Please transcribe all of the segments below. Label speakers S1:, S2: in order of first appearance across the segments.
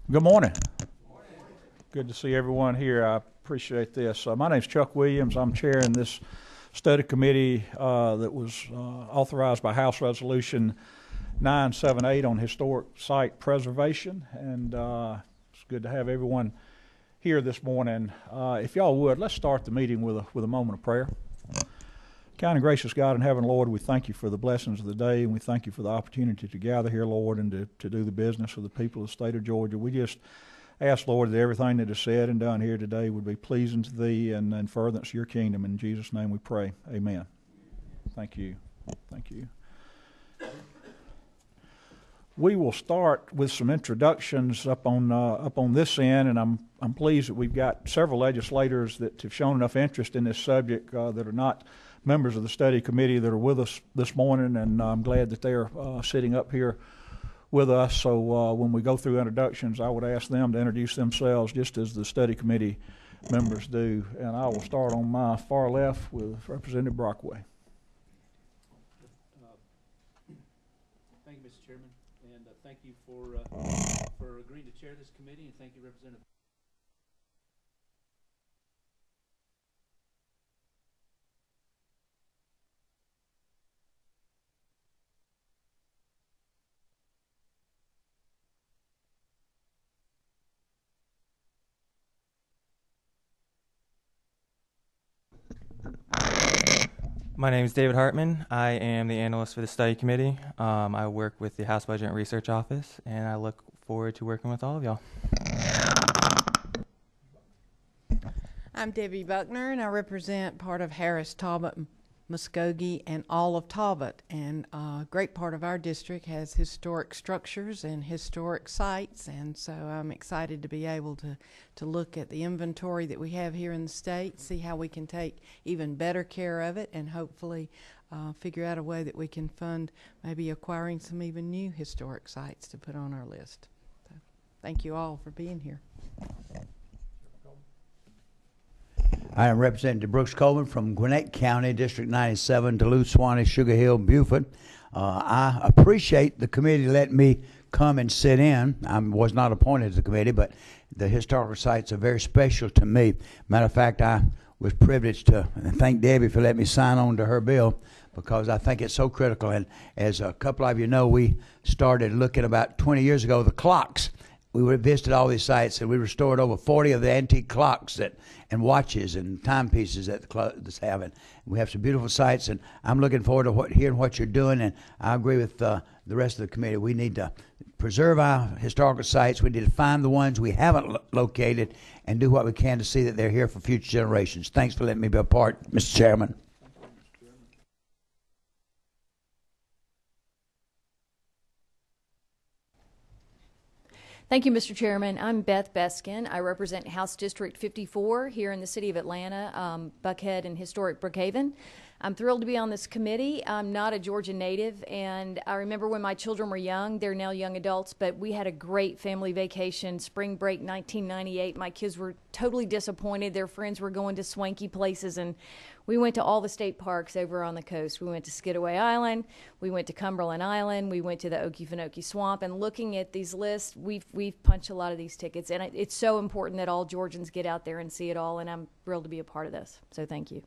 S1: Good morning. Good to see everyone here. I appreciate this. My name is Chuck Williams. I'm chairing this study committee that was authorized by House Resolution 978 on historic site preservation, and it's good to have everyone here this morning. If y'all would, let's start the meeting with a moment of prayer. Kind and gracious God in heaven, Lord, we thank you for the blessings of the day, and we thank you for the opportunity to gather here, Lord, and to do the business of the people of the state of Georgia. We just ask, Lord, that everything that is said and done here today would be pleasing to Thee and in furtherance of Your kingdom. In Jesus' name we pray. Amen. Thank you. Thank you. We will start with some introductions up on this end, and I'm pleased that we've got several legislators that have shown enough interest in this subject that are not members of the study committee that are with us this morning, and I'm glad that they're sitting up here with us. So when we go through introductions, I would ask them to introduce themselves just as the study committee members do. And I will start on my far left with Representative Brockway.
S2: Thank you, Mr. Chairman, and thank you for agreeing to chair this committee, and thank you, Representative.
S3: My name is David Hartman. I am the analyst for the study committee. I work with the House Budget and Research Office, and I look forward to working with all of y'all.
S4: I'm Debbie Buckner, and I represent part of Harris, Talbot, Muskogee, and all of Talbot. And a great part of our district has historic structures and historic sites, and so I'm excited to be able to look at the inventory that we have here in the state, see how we can take even better care of it, and hopefully figure out a way that we can fund maybe acquiring some even new historic sites to put on our list. So, thank you all for being here.
S5: I am Representative Brooks Coleman from Gwinnett County, District 97, Duluth, Suwannee, Sugar Hill, Beaufort. I appreciate the committee letting me come and sit in. I was not appointed to the committee, but the historical sites are very special to me. Matter of fact, I was privileged to thank Debbie for letting me sign on to her bill because I think it's so critical. And as a couple of you know, we started looking about 20 years ago, the clocks. We visited all these sites, and we restored over 40 of the antique clocks and watches and timepieces that the club is having. We have some beautiful sites, and I'm looking forward to hearing what you're doing, and I agree with the rest of the committee. We need to preserve our historical sites. We need to find the ones we haven't located and do what we can to see that they're here for future generations. Thanks for letting me be a part, Mr. Chairman.
S6: Thank you, Mr. Chairman. I'm Beth Skin. I represent House District 54 here in the city of Atlanta, Buckhead and historic Brookhaven. I'm thrilled to be on this committee. I'm not a Georgia native, and I remember when my children were young. They're now young adults, but we had a great family vacation, spring break 1998. My kids were totally disappointed. Their friends were going to swanky places, and we went to all the state parks over on the coast. We went to Skidaway Island, we went to Cumberland Island, we went to the Okefenokee Swamp, and looking at these lists, we've punched a lot of these tickets, and it's so important that all Georgians get out there and see it all, and I'm thrilled to be a part of this, so thank you.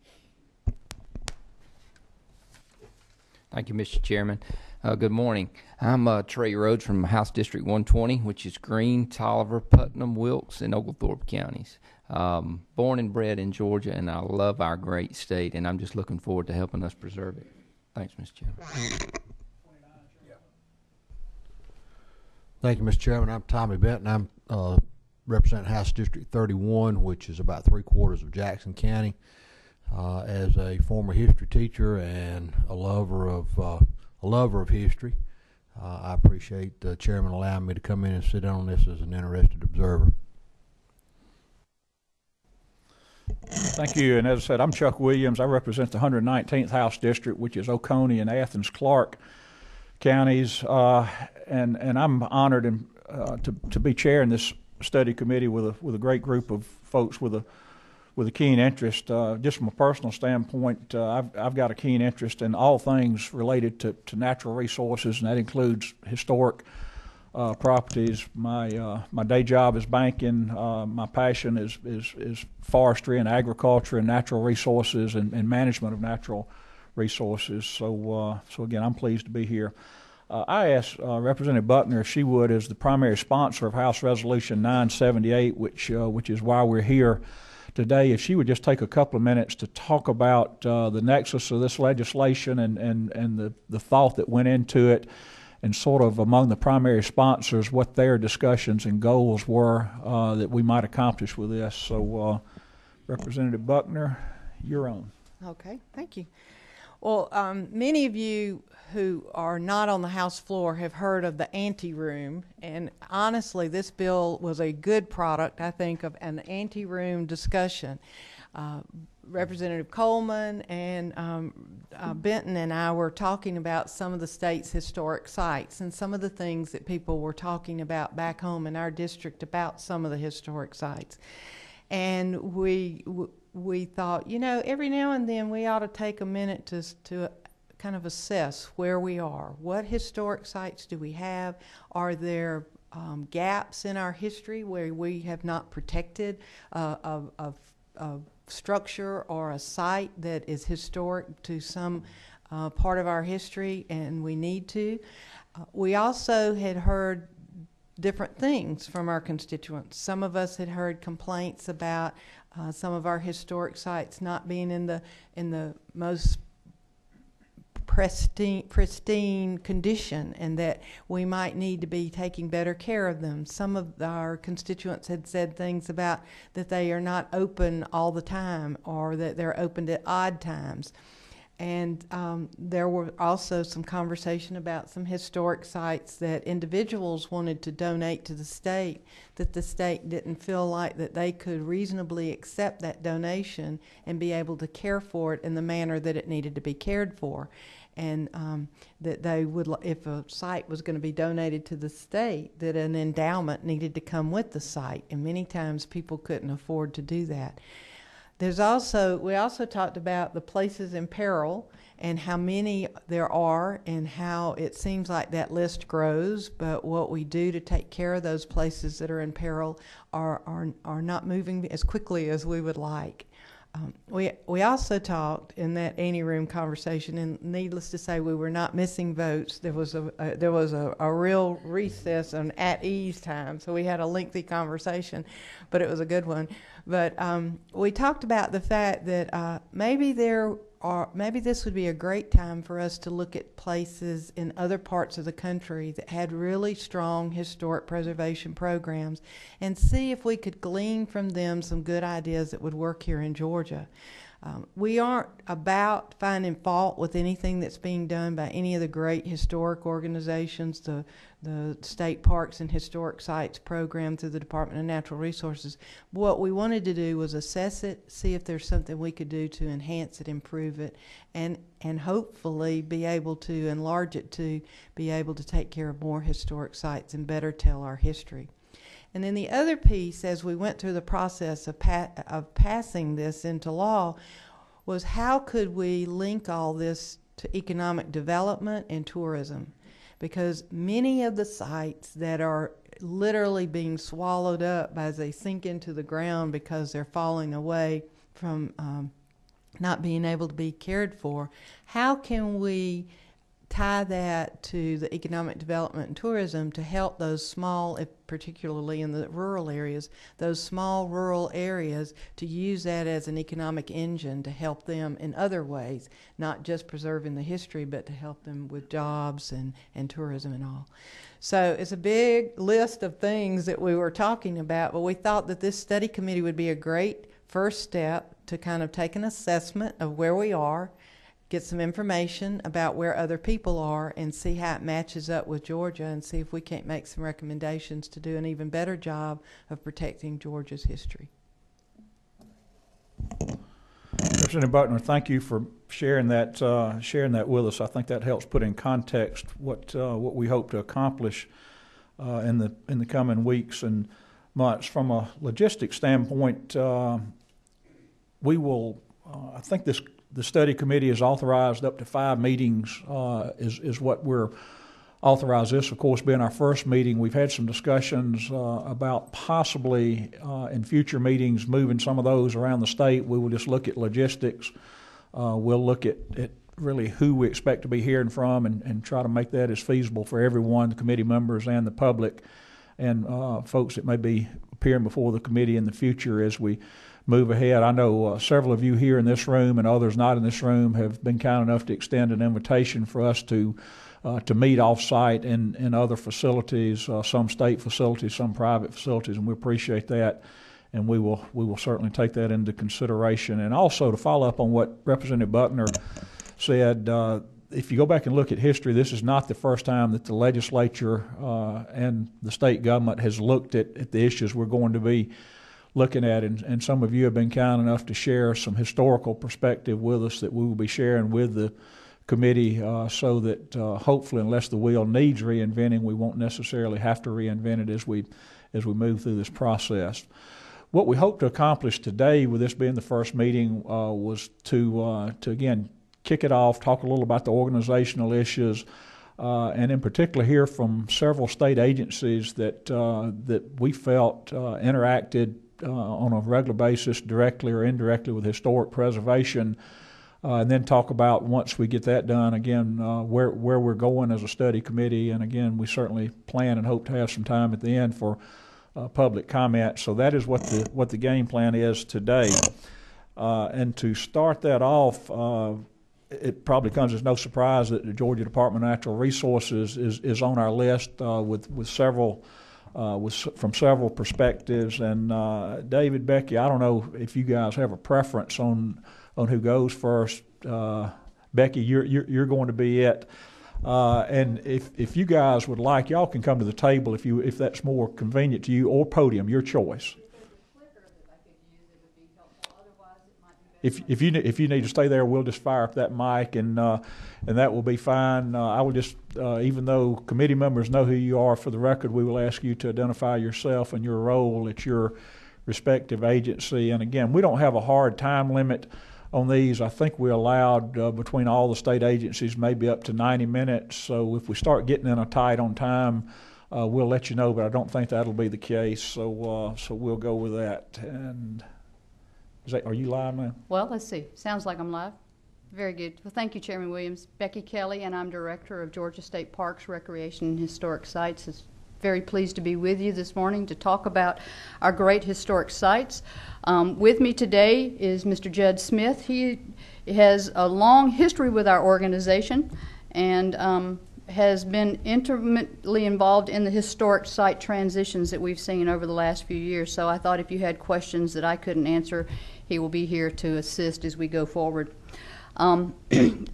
S7: Thank you, Mr. Chairman. Good morning. I'm Trey Rhodes from House District 120, which is Greene, Tolliver, Putnam, Wilkes, and Oglethorpe counties. Born and bred in Georgia, and I love our great state, and I'm just looking forward to helping us preserve it. Thanks, Mr. Chairman.
S8: Thank you, Mr. Chairman. I'm Tommy Benton. I'm represent House District 31, which is about 3/4 of Jackson County. As a former history teacher and a lover of history, I appreciate the chairman allowing me to come in and sit in on this as an interested observer.
S1: Thank you. And as I said, I'm Chuck Williams. I represent the 119th House District, which is Oconee and Athens-Clarke counties, and I'm honored to be chairing this study committee with a great group of folks with a keen interest. Just from a personal standpoint, I've got a keen interest in all things related to natural resources, and that includes historic properties. My day job is banking. My passion is forestry and agriculture and natural resources and management of natural resources. So again, I'm pleased to be here. I asked Representative Buckner if she would, as the primary sponsor of House Resolution 978, which is why we're here today, if she would just take a couple of minutes to talk about the nexus of this legislation and the thought that went into it, and sort of among the primary sponsors what their discussions and goals were that we might accomplish with this. So Representative Buckner, you're on.
S4: Okay, thank you. Well, many of you who are not on the House floor have heard of the ante-room, and honestly, this bill was a good product, I think, of an ante-room discussion. Representative Coleman and Benton and I were talking about some of the state's historic sites and some of the things that people were talking about back home in our district about some of the historic sites. And we thought, you know, every now and then we ought to take a minute to kind of assess where we are. What historic sites do we have? Are there gaps in our history where we have not protected a structure or a site that is historic to some part of our history, and we need to? We also had heard different things from our constituents. Some of us had heard complaints about some of our historic sites not being in the most pristine condition, and that we might need to be taking better care of them. Some of our constituents had said things about that they are not open all the time, or that they're opened at odd times. And there were also some conversation about some historic sites that individuals wanted to donate to the state, that the state didn't feel like that they could reasonably accept that donation and be able to care for it in the manner that it needed to be cared for. And that they would, if a site was going to be donated to the state, that an endowment needed to come with the site. And many times people couldn't afford to do that. We also talked about the places in peril and how many there are, and how it seems like that list grows, but what we do to take care of those places that are in peril are not moving as quickly as we would like. We also talked in that ante-room conversation, and needless to say, we were not missing votes. There was a real recess and at ease time, so we had a lengthy conversation, but it was a good one. But we talked about the fact that maybe this would be a great time for us to look at places in other parts of the country that had really strong historic preservation programs and see if we could glean from them some good ideas that would work here in Georgia. We aren't about finding fault with anything that's being done by any of the great historic organizations, the State Parks and Historic Sites program through the Department of Natural Resources. What we wanted to do was assess it, see if there's something we could do to enhance it, improve it, and hopefully be able to enlarge it to be able to take care of more historic sites and better tell our history. And then the other piece, as we went through the process of passing this into law, was how could we link all this to economic development and tourism? Because many of the sites that are literally being swallowed up as they sink into the ground because they're falling away from not being able to be cared for, how can we tie that to the economic development and tourism to help those small, particularly in the rural areas, those small rural areas, to use that as an economic engine to help them in other ways, not just preserving the history, but to help them with jobs and tourism and all. So it's a big list of things that we were talking about, but we thought that this study committee would be a great first step to kind of take an assessment of where we are, get some information about where other people are, and see how it matches up with Georgia, and see if we can't make some recommendations to do an even better job of protecting Georgia's history.
S1: Representative Buckner, thank you for sharing that with us. I think that helps put in context what we hope to accomplish in the coming weeks and months. From a logistics standpoint, we will. I think the study committee is authorized up to 5 meetings is what we're authorize this, of course, being our first meeting. We've had some discussions about possibly in future meetings moving some of those around the state. We will just look at logistics. We'll look at really who we expect to be hearing from and try to make that as feasible for everyone, the committee members and the public, and folks that may be appearing before the committee in the future as we move ahead. I know several of you here in this room and others not in this room have been kind enough to extend an invitation for us to meet off-site in other facilities, some state facilities, some private facilities, and we appreciate that, and we will certainly take that into consideration. And also to follow up on what Representative Buckner said, if you go back and look at history, this is not the first time that the legislature and the state government has looked at the issues we're going to be looking at, and some of you have been kind enough to share some historical perspective with us that we will be sharing with the committee so that hopefully, unless the wheel needs reinventing, we won't necessarily have to reinvent it as we move through this process. What we hope to accomplish today with this being the first meeting was to again kick it off, talk a little about the organizational issues, and in particular hear from several state agencies that we felt interacted on a regular basis, directly or indirectly, with historic preservation, and then talk about, once we get that done, again, where we're going as a study committee. And again, we certainly plan and hope to have some time at the end for public comment. So that is what the game plan is today. And to start that off, it probably comes as no surprise that the Georgia Department of Natural Resources is on our list with several from several perspectives. And David, Becky, I don't know if you guys have a preference on who goes first. Becky, you're going to be it. And if you guys would like, y'all can come to the table if that's more convenient to you, or podium, your choice. If you need to stay there, we'll just fire up that mic, and that will be fine. I will just, even though committee members know who you are, for the record, we will ask you to identify yourself and your role at your respective agency. And again, we don't have a hard time limit on these. I think we allowed between all the state agencies maybe up to 90 minutes. So if we start getting in a tight on time, we'll let you know. But I don't think that'll be the case. So we'll go with that. And are you live now?
S9: Well, let's see. Sounds like I'm live. Very good. Well, thank you, Chairman Williams. Becky Kelly, and I'm Director of Georgia State Parks, Recreation, and Historic Sites. Is very pleased to be with you this morning to talk about our great historic sites. With me today is Mr. Judd Smith. He has a long history with our organization and has been intimately involved in the historic site transitions that we've seen over the last few years. So I thought if you had questions that I couldn't answer, he will be here to assist as we go forward.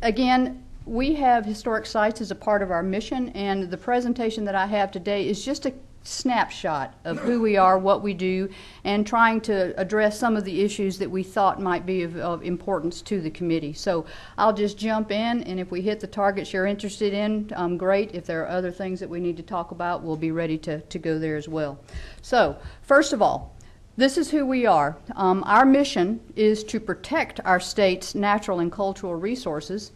S9: Again, we have historic sites as a part of our mission, and the presentation that I have today is just a snapshot of who we are, what we do, and trying to address some of the issues that we thought might be of importance to the committee. So I'll just jump in, and if we hit the targets you're interested in, great. If there are other things that we need to talk about, we'll be ready to go there as well. So first of all, this is who we are. Our mission is to protect our state's natural and cultural resources,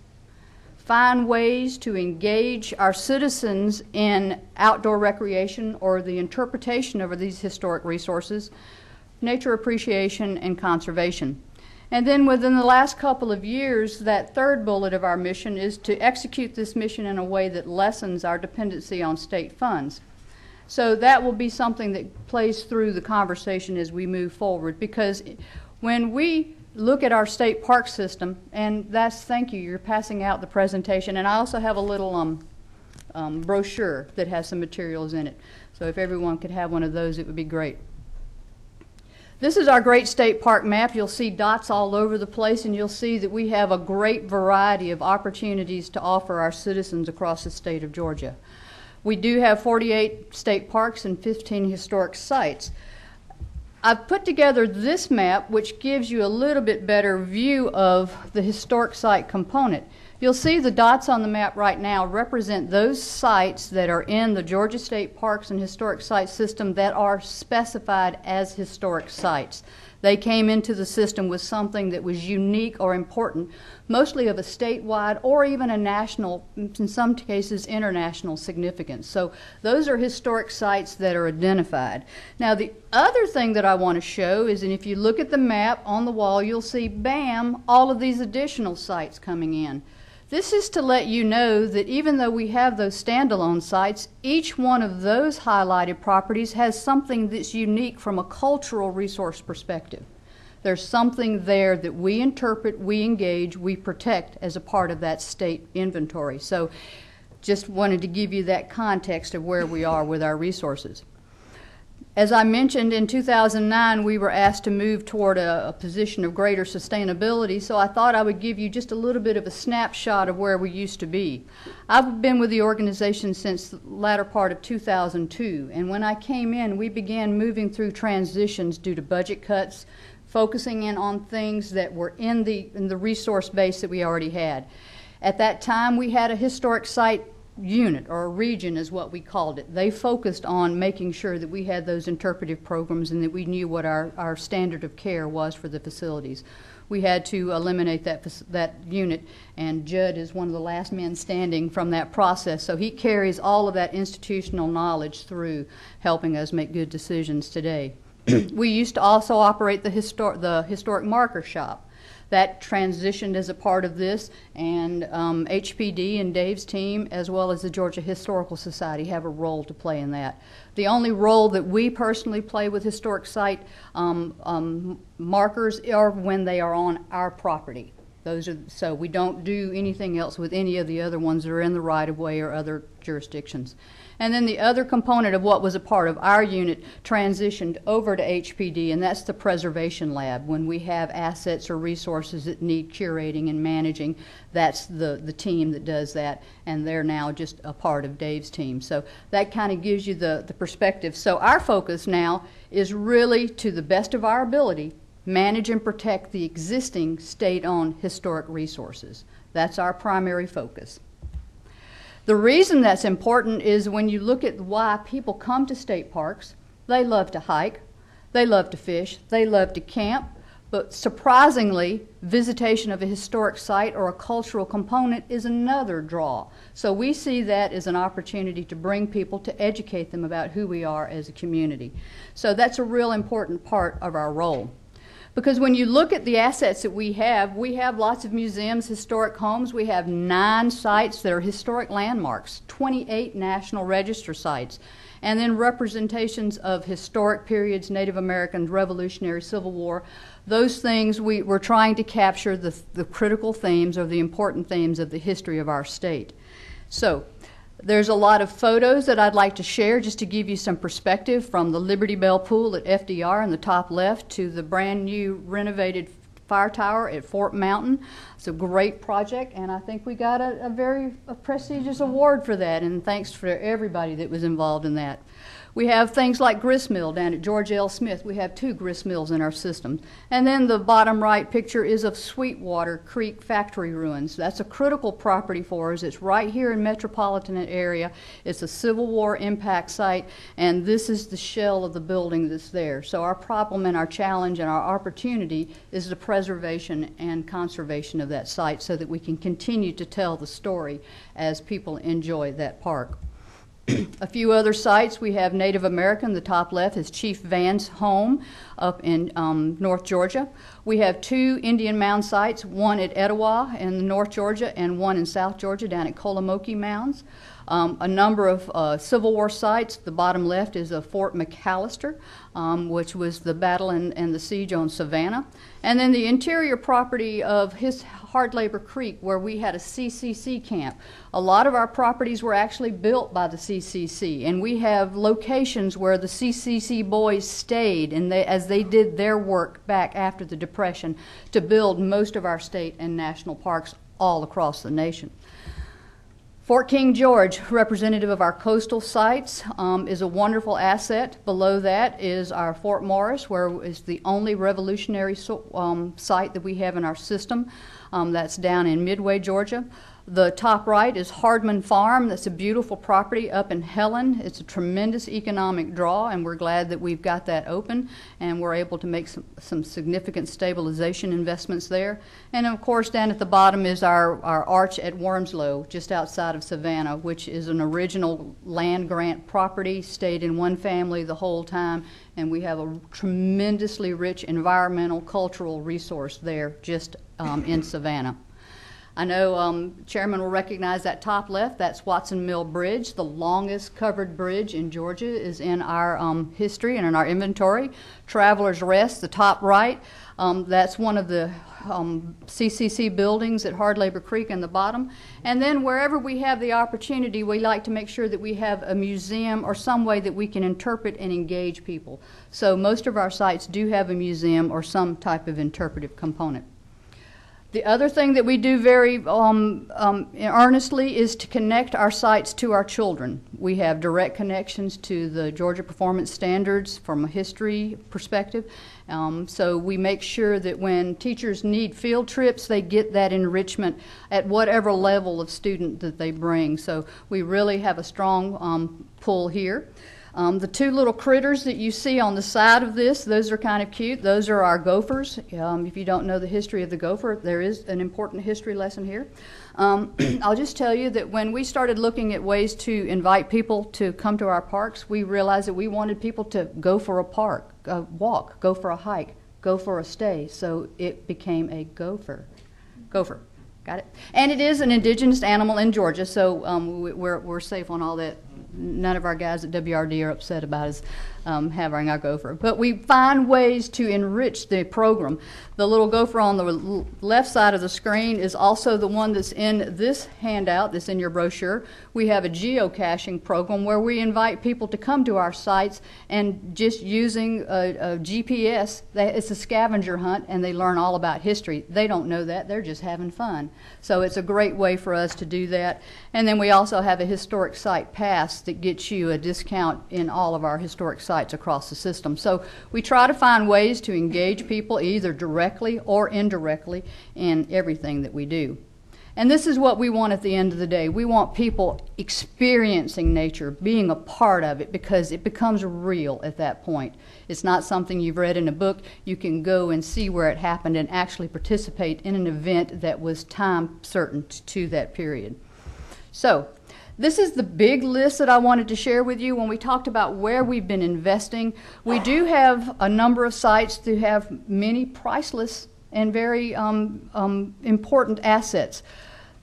S9: find ways to engage our citizens in outdoor recreation or the interpretation of these historic resources, nature appreciation, and conservation. And then within the last couple of years, that third bullet of our mission is to execute this mission in a way that lessens our dependency on state funds. So that will be something that plays through the conversation as we move forward, because when we look at our state park system, and that's, thank you, you're passing out the presentation, and I also have a little brochure that has some materials in it. So if everyone could have one of those, it would be great. This is our great state park map. You'll see dots all over the place, and you'll see that we have a great variety of opportunities to offer our citizens across the state of Georgia. We do have 48 state parks and 15 historic sites. I've put together this map, which gives you a little bit better view of the historic site component. You'll see the dots on the map right now represent those sites that are in the Georgia State Parks and Historic Site System that are specified as historic sites. They came into the system with something that was unique or important, mostly of a statewide or even a national, in some cases international significance. So those are historic sites that are identified. Now the other thing that I want to show is, and if you look at the map on the wall, you'll see, bam, all of these additional sites coming in. This is to let you know that even though we have those standalone sites, each one of those highlighted properties has something that's unique from a cultural resource perspective. There's something there that we interpret, we engage, we protect as a part of that state inventory. So just wanted to give you that context of where we are with our resources. As I mentioned, in 2009, we were asked to move toward a position of greater sustainability, so I thought I would give you just a little bit of a snapshot of where we used to be. I've been with the organization since the latter part of 2002, and when I came in, we began moving through transitions due to budget cuts, focusing in on things that were in the resource base that we already had. At that time, we had a historic site unit, or a region is what we called it. They focused on making sure that we had those interpretive programs and that we knew what our standard of care was for the facilities. We had to eliminate that unit, and Judd is one of the last men standing from that process, so he carries all of that institutional knowledge through, helping us make good decisions today. We used to also operate the historic marker shop. That transitioned as a part of this, and HPD and Dave's team, as well as the Georgia Historical Society, have a role to play in that. The only role that we personally play with historic site markers are when they are on our property. So we don't do anything else with any of the other ones that are in the right-of-way or other jurisdictions. And then the other component of what was a part of our unit transitioned over to HPD, and that's the preservation lab. When we have assets or resources that need curating and managing, that's the team that does that, and they're now just a part of Dave's team. So that kind of gives you the perspective. So our focus now is really, to the best of our ability, manage and protect the existing state-owned historic resources. That's our primary focus. The reason that's important is when you look at why people come to state parks, they love to hike, they love to fish, they love to camp, but surprisingly, visitation of a historic site or a cultural component is another draw. So we see that as an opportunity to bring people, to educate them about who we are as a community. So that's a real important part of our role. Because when you look at the assets that we have lots of museums, historic homes. We have 9 sites that are historic landmarks, 28 National Register sites, and then representations of historic periods, Native Americans, Revolutionary, Civil War. Those things, we're trying to capture the critical themes or the important themes of the history of our state. So there's a lot of photos that I'd like to share just to give you some perspective, from the Liberty Bell Pool at FDR in the top left to the brand new renovated fire tower at Fort Mountain. It's a great project, and I think we got a very prestigious award for that, and thanks for everybody that was involved in that. We have things like grist mill down at George L. Smith. We have 2 grist mills in our system. And then the bottom right picture is of Sweetwater Creek factory ruins. That's a critical property for us. It's right here in metropolitan area. It's a Civil War impact site, and this is the shell of the building that's there. So our problem and our challenge and our opportunity is the preservation and conservation of that site so that we can continue to tell the story as people enjoy that park. A few other sites, we have Native American. The top left is Chief Van's home up in North Georgia. We have 2 Indian Mound sites, one at Etowah in North Georgia and one in South Georgia down at Kolomoki Mounds. A number of Civil War sites. The bottom left is a Fort McAllister, which was the battle and the siege on Savannah. And then the interior property of his Hard Labor Creek, where we had a CCC camp. A lot of our properties were actually built by the CCC, and we have locations where the CCC boys stayed and as they did their work back after the Depression to build most of our state and national parks all across the nation. Fort King George, representative of our coastal sites, is a wonderful asset. Below that is our Fort Morris, where is the only Revolutionary site that we have in our system. That's down in Midway, Georgia. The top right is Hartman Farm. That's a beautiful property up in Helen. It's a tremendous economic draw, and we're glad that we've got that open, and we're able to make some significant stabilization investments there. And of course, down at the bottom is our arch at Wormslow, just outside of Savannah, which is an original land grant property, stayed in one family the whole time, and we have a tremendously rich environmental, cultural resource there just in Savannah. I know Chairman will recognize that top left. That's Watson Mill Bridge. The longest covered bridge in Georgia is in our history and in our inventory. Travelers Rest, the top right. That's one of the CCC buildings at Hard Labor Creek in the bottom. And then wherever we have the opportunity, we like to make sure that we have a museum or some way that we can interpret and engage people. So most of our sites do have a museum or some type of interpretive component. The other thing that we do very earnestly is to connect our sites to our children. We have direct connections to the Georgia Performance Standards from a history perspective. So we make sure that when teachers need field trips, they get that enrichment at whatever level of student that they bring. So we really have a strong pull here. The two little critters that you see on the side of this, those are kind of cute. Those are our gophers. If you don't know the history of the gopher, there is an important history lesson here. I'll just tell you that when we started looking at ways to invite people to come to our parks, we realized that we wanted people to go for a walk, go for a hike, go for a stay. So it became a gopher. Gopher. Got it? And it is an indigenous animal in Georgia, so we're safe on all that. None of our guys at WRD are upset about us having our gopher. But we find ways to enrich the program. The little gopher on the left side of the screen is also the one that's in this handout, that's in your brochure. We have a geocaching program where we invite people to come to our sites and just using a GPS, it's a scavenger hunt, and they learn all about history. They don't know that, they're just having fun. So it's a great way for us to do that. And then we also have a historic site pass that gets you a discount in all of our historic sites across the system. So we try to find ways to engage people either directly or indirectly in everything that we do. And this is what we want at the end of the day. We want people experiencing nature, being a part of it, because it becomes real at that point. It's not something you've read in a book. You can go and see where it happened and actually participate in an event that was time certain to that period. So this is the big list that I wanted to share with you. When we talked about where we've been investing, we do have a number of sites that have many priceless and very important assets.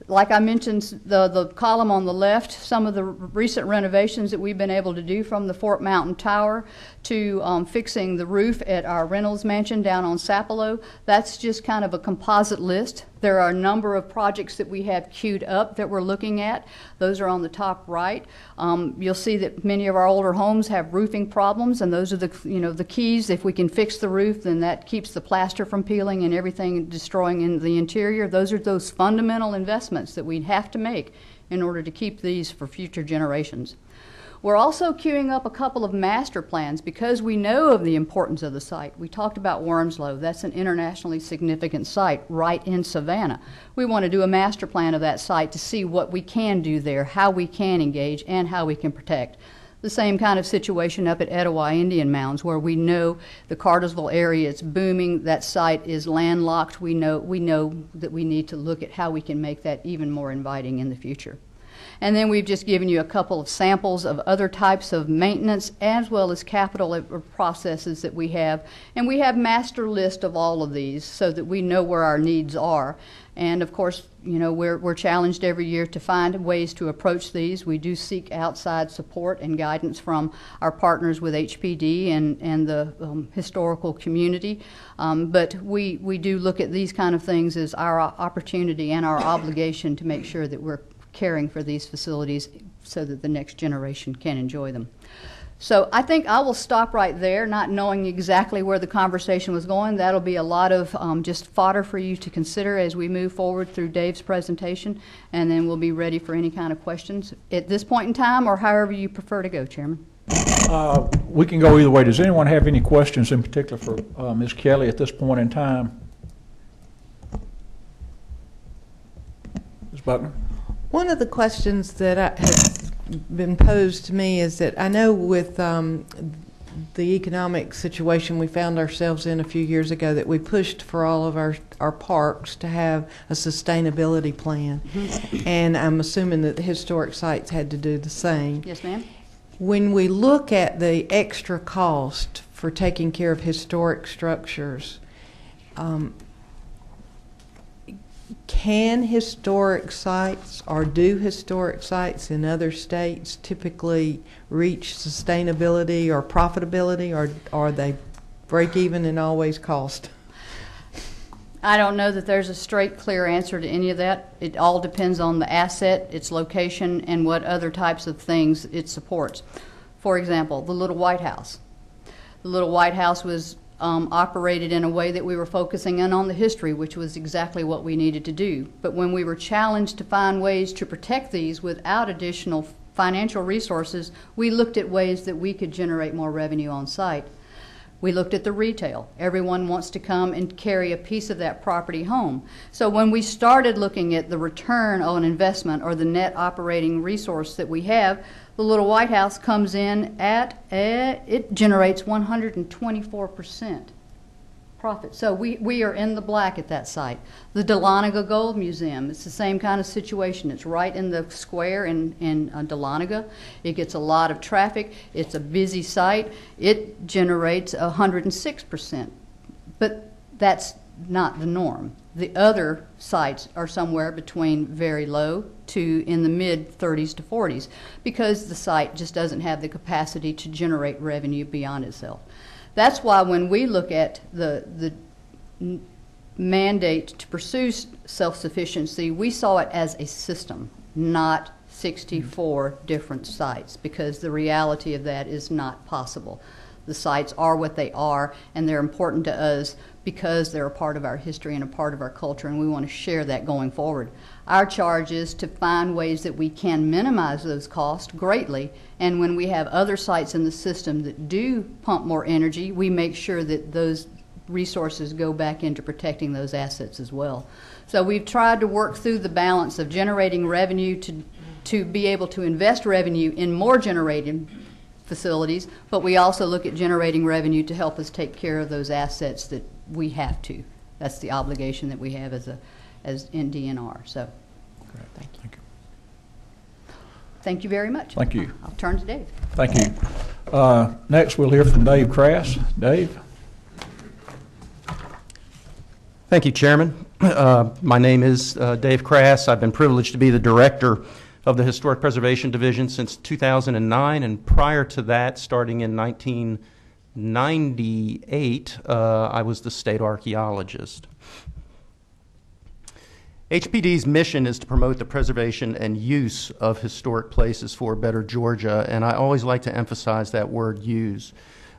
S9: Like I mentioned, the column on the left, some of the recent renovations that we've been able to do, from the Fort Mountain Tower to fixing the roof at our Reynolds Mansion down on Sapelo. That's just kind of a composite list. There are a number of projects that we have queued up that we're looking at. Those are on the top right. You'll see that many of our older homes have roofing problems, and those are the keys. If we can fix the roof, then that keeps the plaster from peeling and everything destroying in the interior. Those are those fundamental investments that we have to make in order to keep these for future generations. We're also queuing up a couple of master plans because we know of the importance of the site. We talked about Wormslow. That's an internationally significant site right in Savannah. We want to do a master plan of that site to see what we can do there, how we can engage, and how we can protect. The same kind of situation up at Etowah Indian Mounds, where we know the Cartersville area is booming. That site is landlocked. We know that we need to look at how we can make that even more inviting in the future. And then we've just given you a couple of samples of other types of maintenance as well as capital processes that we have. And we have master list of all of these so that we know where our needs are. And of course, we're challenged every year to find ways to approach these. We do seek outside support and guidance from our partners with HPD and the historical community. But we do look at these kind of things as our opportunity and our obligation to make sure that we're caring for these facilities so that the next generation can enjoy them. So I think I will stop right there, not knowing exactly where the conversation was going. That'll be a lot of just fodder for you to consider as we move forward through Dave's presentation, and then we'll be ready for any kind of questions at this point in time, or however you prefer to go, Chairman.
S1: We can go either way. Does anyone have any questions in particular for Ms. Kelly at this point in time? Ms. Buckner?
S4: One of the questions that has been posed to me is that I know with the economic situation we found ourselves in a few years ago that we pushed for all of our parks to have a sustainability plan. And I'm assuming that the historic sites had to do the same.
S9: Yes, ma'am.
S4: When we look at the extra cost for taking care of historic structures, can historic sites or do historic sites in other states typically reach sustainability or profitability, or are they break even and always cost?
S9: I don't know that there's a straight, clear answer to any of that. It all depends on the asset, its location, and what other types of things it supports. For example, the Little White House. The Little White House was operated in a way that we were focusing in on the history, which was exactly what we needed to do. But when we were challenged to find ways to protect these without additional financial resources, we looked at ways that we could generate more revenue on site. We looked at the retail. Everyone wants to come and carry a piece of that property home. So when we started looking at the return on investment or the net operating resource that we have, the Little White House comes in at, it generates 124% profit. So we are in the black at that site. The Dahlonega Gold Museum, it's the same kind of situation. It's right in the square in Dahlonega. It gets a lot of traffic. It's a busy site. It generates 106%. But that's not the norm. The other sites are somewhere between very low to in the mid 30s to 40s because the site just doesn't have the capacity to generate revenue beyond itself. That's why when we look at the mandate to pursue self-sufficiency, we saw it as a system, not 64 different sites, because the reality of that is not possible. The sites are what they are, and they're important to us because they're a part of our history and a part of our culture, and we want to share that going forward. Our charge is to find ways that we can minimize those costs greatly, and when we have other sites in the system that do pump more energy, we make sure that those resources go back into protecting those assets as well. So we've tried to work through the balance of generating revenue to be able to invest revenue in more generating facilities, but we also look at generating revenue to help us take care of those assets that we have to. That's the obligation that we have as NDNR. So,
S1: Great. Thank you.
S9: Thank you very much.
S1: Thank you.
S9: I'll turn to Dave.
S1: Thank you. Next, we'll hear from Dave Crass. Dave?
S10: Thank you, Chairman. My name is Dave Crass. I've been privileged to be the director of the Historic Preservation Division since 2009, and prior to that, starting in 1998, I was the state archaeologist. HPD's mission is to promote the preservation and use of historic places for a better Georgia, and I always like to emphasize that word use.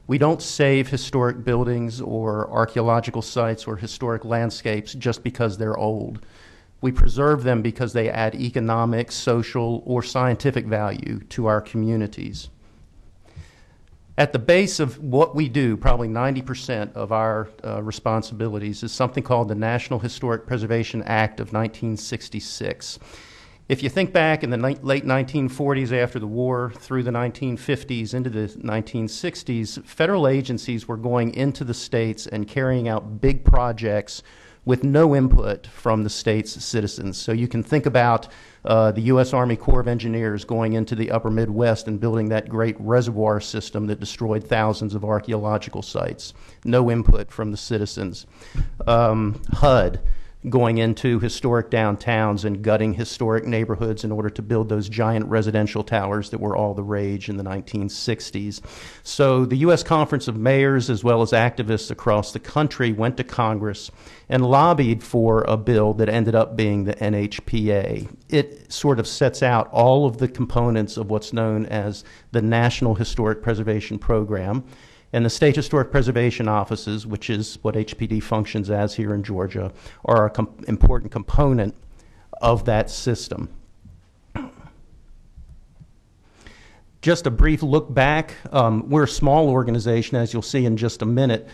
S10: We don't save historic buildings or archaeological sites or historic landscapes just because they're old. We preserve them because they add economic, social, or scientific value to our communities. At the base of what we do, probably 90% of our responsibilities, is something called the National Historic Preservation Act of 1966. If you think back in the late 1940s after the war through the 1950s into the 1960s, federal agencies were going into the states and carrying out big projects with no input from the state's citizens. So you can think about the U.S. Army Corps of Engineers going into the upper Midwest and building that great reservoir system that destroyed thousands of archaeological sites. No input from the citizens. HUD going into historic downtowns and gutting historic neighborhoods in order to build those giant residential towers that were all the rage in the 1960s. So the U.S. Conference of Mayors, as well as activists across the country, went to Congress and lobbied for a bill that ended up being the NHPA. It sort of sets out all of the components of what's known as the National Historic Preservation Program. And the State Historic Preservation Offices, which is what HPD functions as here in Georgia, are an important component of that system. Just a brief look back. We're a small organization, as you'll see in just a minute.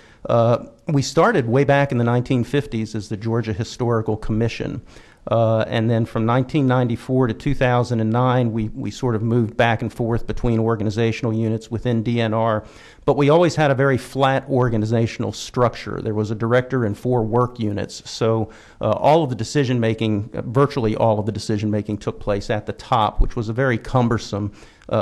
S10: We started way back in the 1950s as the Georgia Historical Commission. And then from 1994 to 2009, we sort of moved back and forth between organizational units within DNR. But we always had a very flat organizational structure. There was a director and 4 work units. So all of the decision making, virtually all of the decision making took place at the top, which was a very cumbersome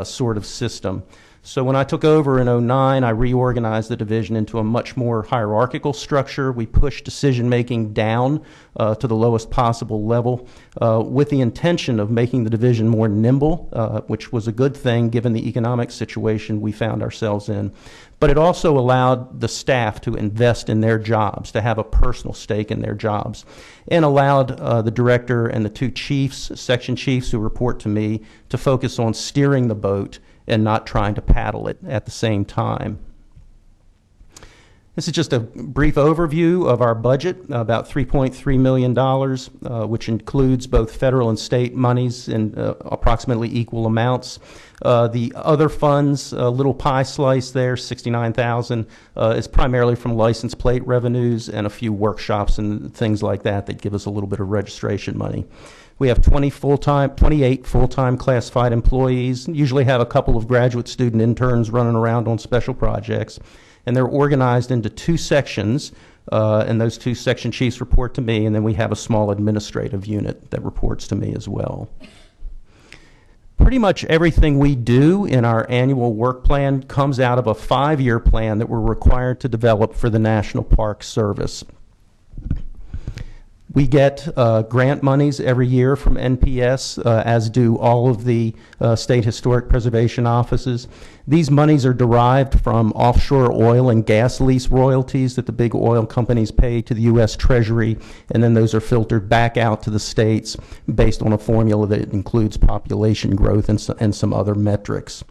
S10: sort of system. So when I took over in 2009, I reorganized the division into a much more hierarchical structure. We pushed decision-making down to the lowest possible level with the intention of making the division more nimble, which was a good thing given the economic situation we found ourselves in. But it also allowed the staff to invest in their jobs, to have a personal stake in their jobs, and allowed the director and the 2 chiefs, section chiefs who report to me, to focus on steering the boat and not trying to paddle it at the same time. This is just a brief overview of our budget, about $3.3 million, which includes both federal and state monies in approximately equal amounts. The other funds, a little pie slice there, $69,000, is primarily from license plate revenues and a few workshops and things like that that give us a little bit of registration money. We have 28 full-time classified employees, usually have a couple of graduate student interns running around on special projects, and they're organized into 2 sections, and those 2 section chiefs report to me, and then we have a small administrative unit that reports to me as well. Pretty much everything we do in our annual work plan comes out of a 5-year plan that we're required to develop for the National Park Service. We get grant monies every year from NPS, as do all of the state historic preservation offices. These monies are derived from offshore oil and gas lease royalties that the big oil companies pay to the U.S. Treasury, and then those are filtered back out to the states based on a formula that includes population growth and some other metrics.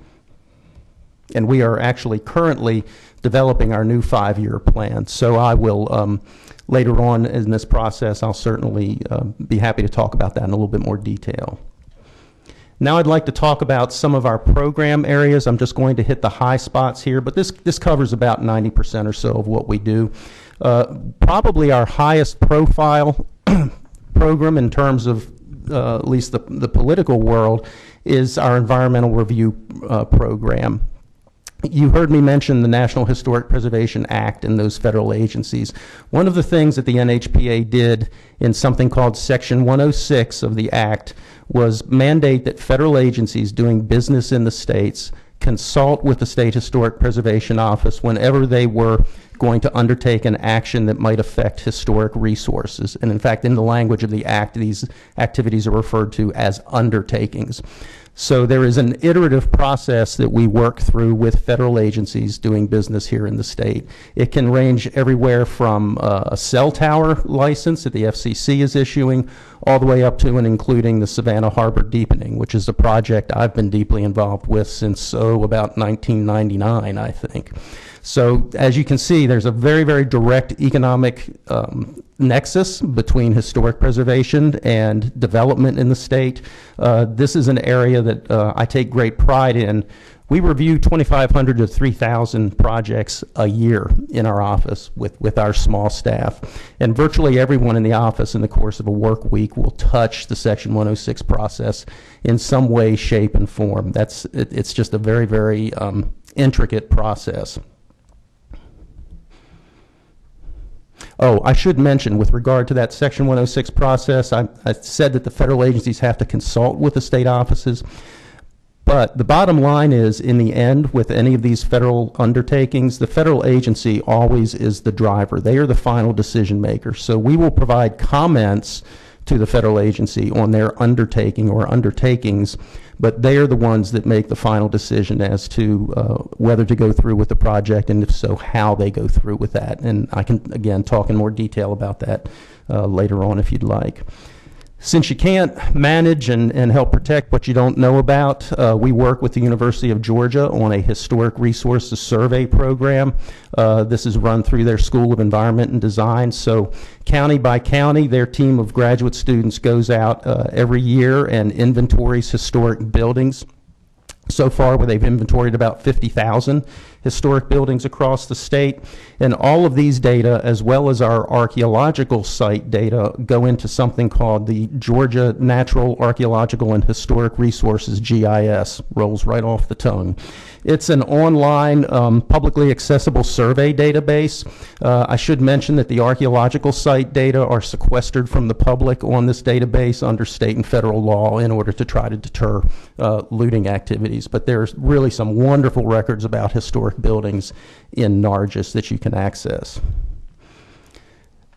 S10: And we are actually currently developing our new 5-year plan, so I will later on in this process, I'll certainly be happy to talk about that in a little bit more detail. Now I'd like to talk about some of our program areas. I'm just going to hit the high spots here, but this covers about 90% or so of what we do. Probably our highest profile program in terms of at least the political world is our environmental review program. You heard me mention the National Historic Preservation Act and those federal agencies. One of the things that the NHPA did in something called Section 106 of the Act was mandate that federal agencies doing business in the states consult with the State Historic Preservation Office whenever they were going to undertake an action that might affect historic resources. And in fact, in the language of the Act, these activities are referred to as undertakings. So there is an iterative process that we work through with federal agencies doing business here in the state. It can range everywhere from a cell tower license that the FCC is issuing all the way up to and including the Savannah Harbor deepening, which is a project I've been deeply involved with since about 1999, I think. So as you can see, there's a very, very direct economic nexus between historic preservation and development in the state. This is an area that I take great pride in. We review 2,500 to 3,000 projects a year in our office with our small staff. And virtually everyone in the office in the course of a work week will touch the Section 106 process in some way, shape, and form. It's just a very, very intricate process. Oh, I should mention, with regard to that Section 106 process, I said that the federal agencies have to consult with the state offices. But the bottom line is, in the end, with any of these federal undertakings, the federal agency always is the driver. They are the final decision maker. So we will provide comments to the federal agency on their undertaking or undertakings, but they are the ones that make the final decision as to whether to go through with the project, and if so, how they go through with that. And I can, again, talk in more detail about that later on if you'd like. Since you can't manage and help protect what you don't know about, we work with the University of Georgia on a historic resources survey program. This is run through their School of Environment and Design. So county by county, their team of graduate students goes out every year and inventories historic buildings. So far, they've inventoried about 50,000 historic buildings across the state. And all of these data, as well as our archaeological site data, go into something called the Georgia Natural, Archaeological, and Historic Resources, GIS. Rolls right off the tongue. It's an online, publicly accessible survey database. I should mention that the archaeological site data are sequestered from the public on this database under state and federal law in order to try to deter looting activities. But there's really some wonderful records about historic buildings in Nargis that you can access.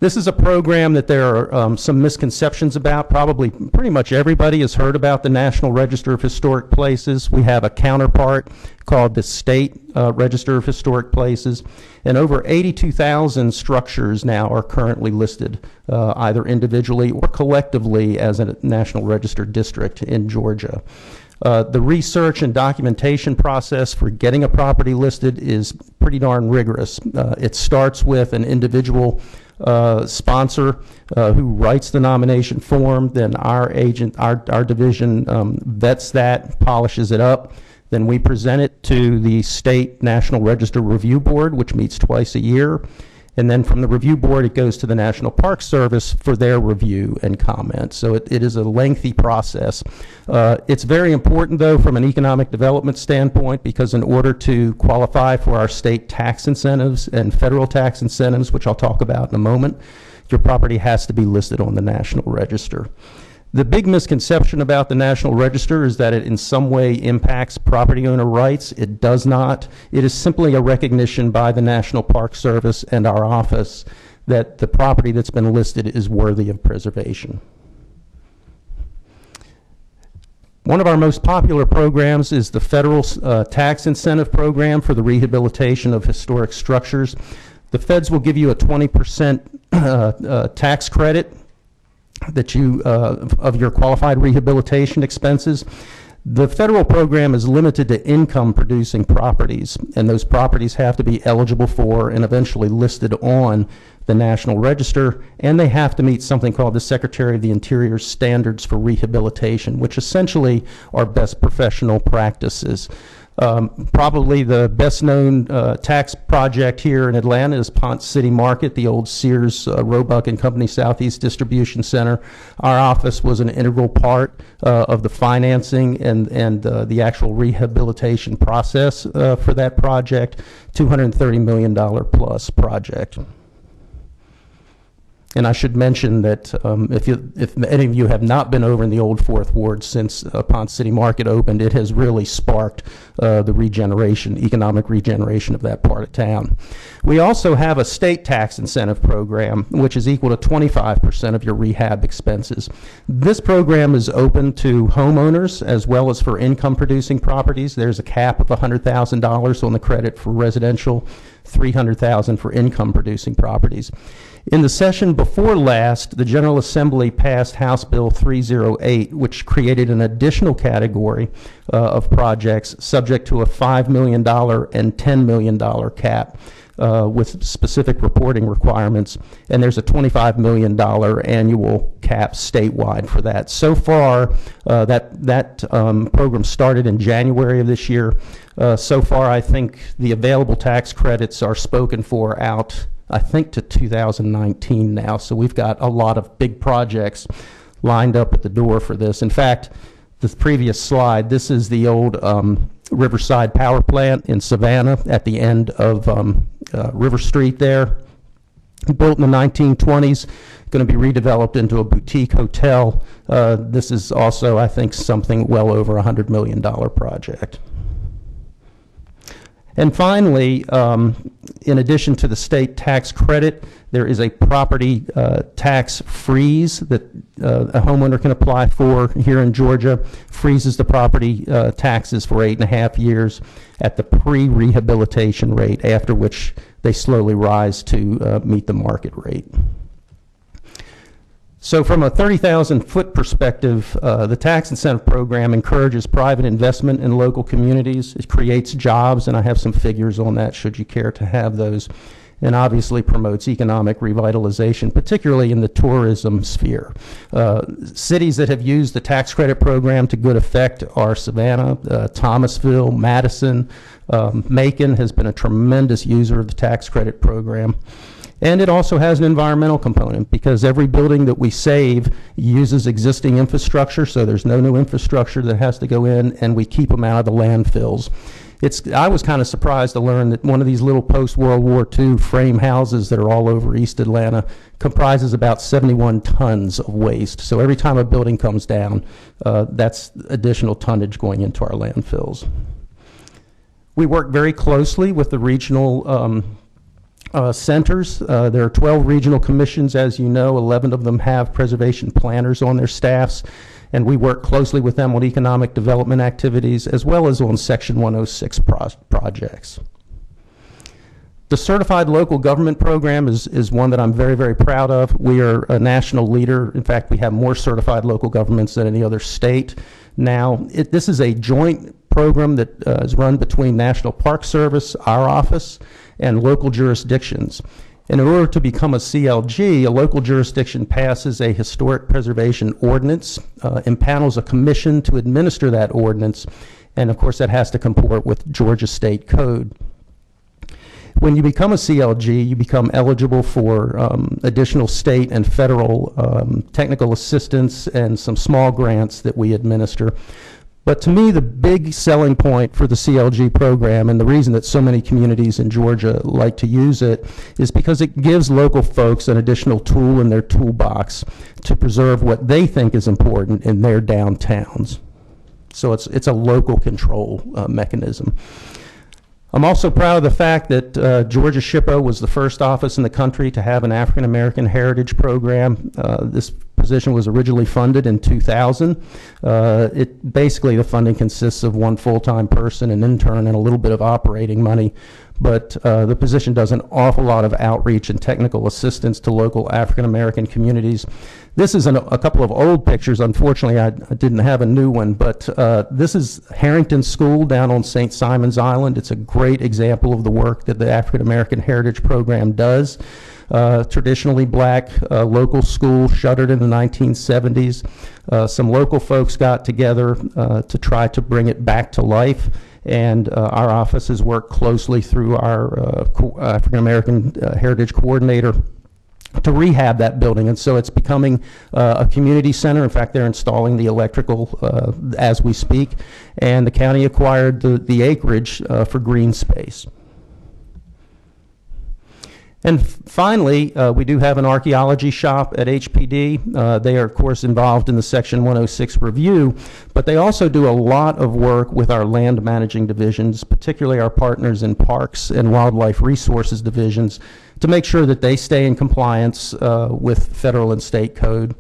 S10: This is a program that there are some misconceptions about. Probably pretty much everybody has heard about the National Register of Historic Places. We have a counterpart called the State Register of Historic Places, and over 82,000 structures now are currently listed either individually or collectively as a National Register district in Georgia. The research and documentation process for getting a property listed is pretty darn rigorous. It starts with an individual sponsor who writes the nomination form. Then our agent, our division vets that, polishes it up. Then we present it to the State National Register Review Board, which meets twice a year. And then from the review board, it goes to the National Park Service for their review and comment. So it is a lengthy process. It's very important, though, from an economic development standpoint, because in order to qualify for our state tax incentives and federal tax incentives, which I'll talk about in a moment, your property has to be listed on the National Register. The big misconception about the National Register is that it in some way impacts property owner rights. It does not. It is simply a recognition by the National Park Service and our office that the property that's been listed is worthy of preservation. One of our most popular programs is the federal tax incentive program for the rehabilitation of historic structures. The feds will give you a 20% tax credit that you of your qualified rehabilitation expenses. The federal program is limited to income producing properties, and those properties have to be eligible for and eventually listed on the National Register, and they have to meet something called the Secretary of the Interior's Standards for Rehabilitation, which essentially are best professional practices. Probably the best known tax project here in Atlanta is Ponce City Market, the old Sears, Roebuck and Company Southeast Distribution Center. Our office was an integral part of the financing and the actual rehabilitation process for that project, $230 million plus project. And I should mention that if any of you have not been over in the old Fourth Ward since Ponce City Market opened, it has really sparked the regeneration, economic regeneration of that part of town. We also have a state tax incentive program, which is equal to 25% of your rehab expenses. This program is open to homeowners as well as for income-producing properties. There's a cap of $100,000 on the credit for residential, $300,000 for income-producing properties. In the session before last, the General Assembly passed House Bill 308, which created an additional category of projects subject to a $5 million and $10 million cap with specific reporting requirements, and there's a $25 million annual cap statewide for that. So far, that program started in January of this year. So far, I think the available tax credits are spoken for out, I think, to 2019 now. So we've got a lot of big projects lined up at the door for this. In fact, the previous slide, this is the old Riverside Power Plant in Savannah at the end of River Street there. Built in the 1920s, going to be redeveloped into a boutique hotel. This is also, I think, something well over $100 million project. And finally, in addition to the state tax credit, there is a property tax freeze that a homeowner can apply for here in Georgia. Freezes the property taxes for 8.5 years at the pre-rehabilitation rate, after which they slowly rise to meet the market rate. So from a 30,000-foot perspective, the tax incentive program encourages private investment in local communities. It creates jobs, and I have some figures on that should you care to have those. and obviously promotes economic revitalization, particularly in the tourism sphere. Cities that have used the tax credit program to good effect are Savannah, Thomasville, Madison. Macon has been a tremendous user of the tax credit program. And it also has an environmental component, because every building that we save uses existing infrastructure, so there's no new infrastructure that has to go in, and we keep them out of the landfills. I was kind of surprised to learn that one of these little post-World War II frame houses that are all over East Atlanta comprises about 71 tons of waste. So every time a building comes down, that's additional tonnage going into our landfills. We work very closely with the regional centers. There are 12 regional commissions, as you know. 11 of them have preservation planners on their staffs, and we work closely with them on economic development activities as well as on Section 106 projects. The Certified Local Government Program is one that I'm very, very proud of. We are a national leader. In fact, we have more certified local governments than any other state now. This is a joint program that is run between National Park Service, our office, and local jurisdictions. In order to become a CLG, a local jurisdiction passes a historic preservation ordinance, impanels a commission to administer that ordinance, and of course that has to comport with Georgia State Code. When you become a CLG, you become eligible for additional state and federal technical assistance and some small grants that we administer. But to me, the big selling point for the CLG program, and the reason that so many communities in Georgia like to use it, is because it gives local folks an additional tool in their toolbox to preserve what they think is important in their downtowns. So it's a local control mechanism. I'm also proud of the fact that Georgia SHPO was the first office in the country to have an African American Heritage Program. This position was originally funded in 2000. Basically, the funding consists of one full-time person, an intern, and a little bit of operating money. But the position does an awful lot of outreach and technical assistance to local African American communities. This is a couple of old pictures. Unfortunately, I didn't have a new one, but this is Harrington School down on St. Simon's Island. It's a great example of the work that the African American Heritage Program does. Traditionally black local school, shuttered in the 1970s. Some local folks got together to try to bring it back to life, and our office has worked closely through our African American Heritage Coordinator to rehab that building, and so it's becoming a community center. In fact, they're installing the electrical as we speak, and the county acquired the acreage for green space. And finally, we do have an archaeology shop at HPD. They are, of course, involved in the Section 106 review, but they also do a lot of work with our land managing divisions, particularly our partners in parks and wildlife resources divisions, to make sure that they stay in compliance with federal and state code.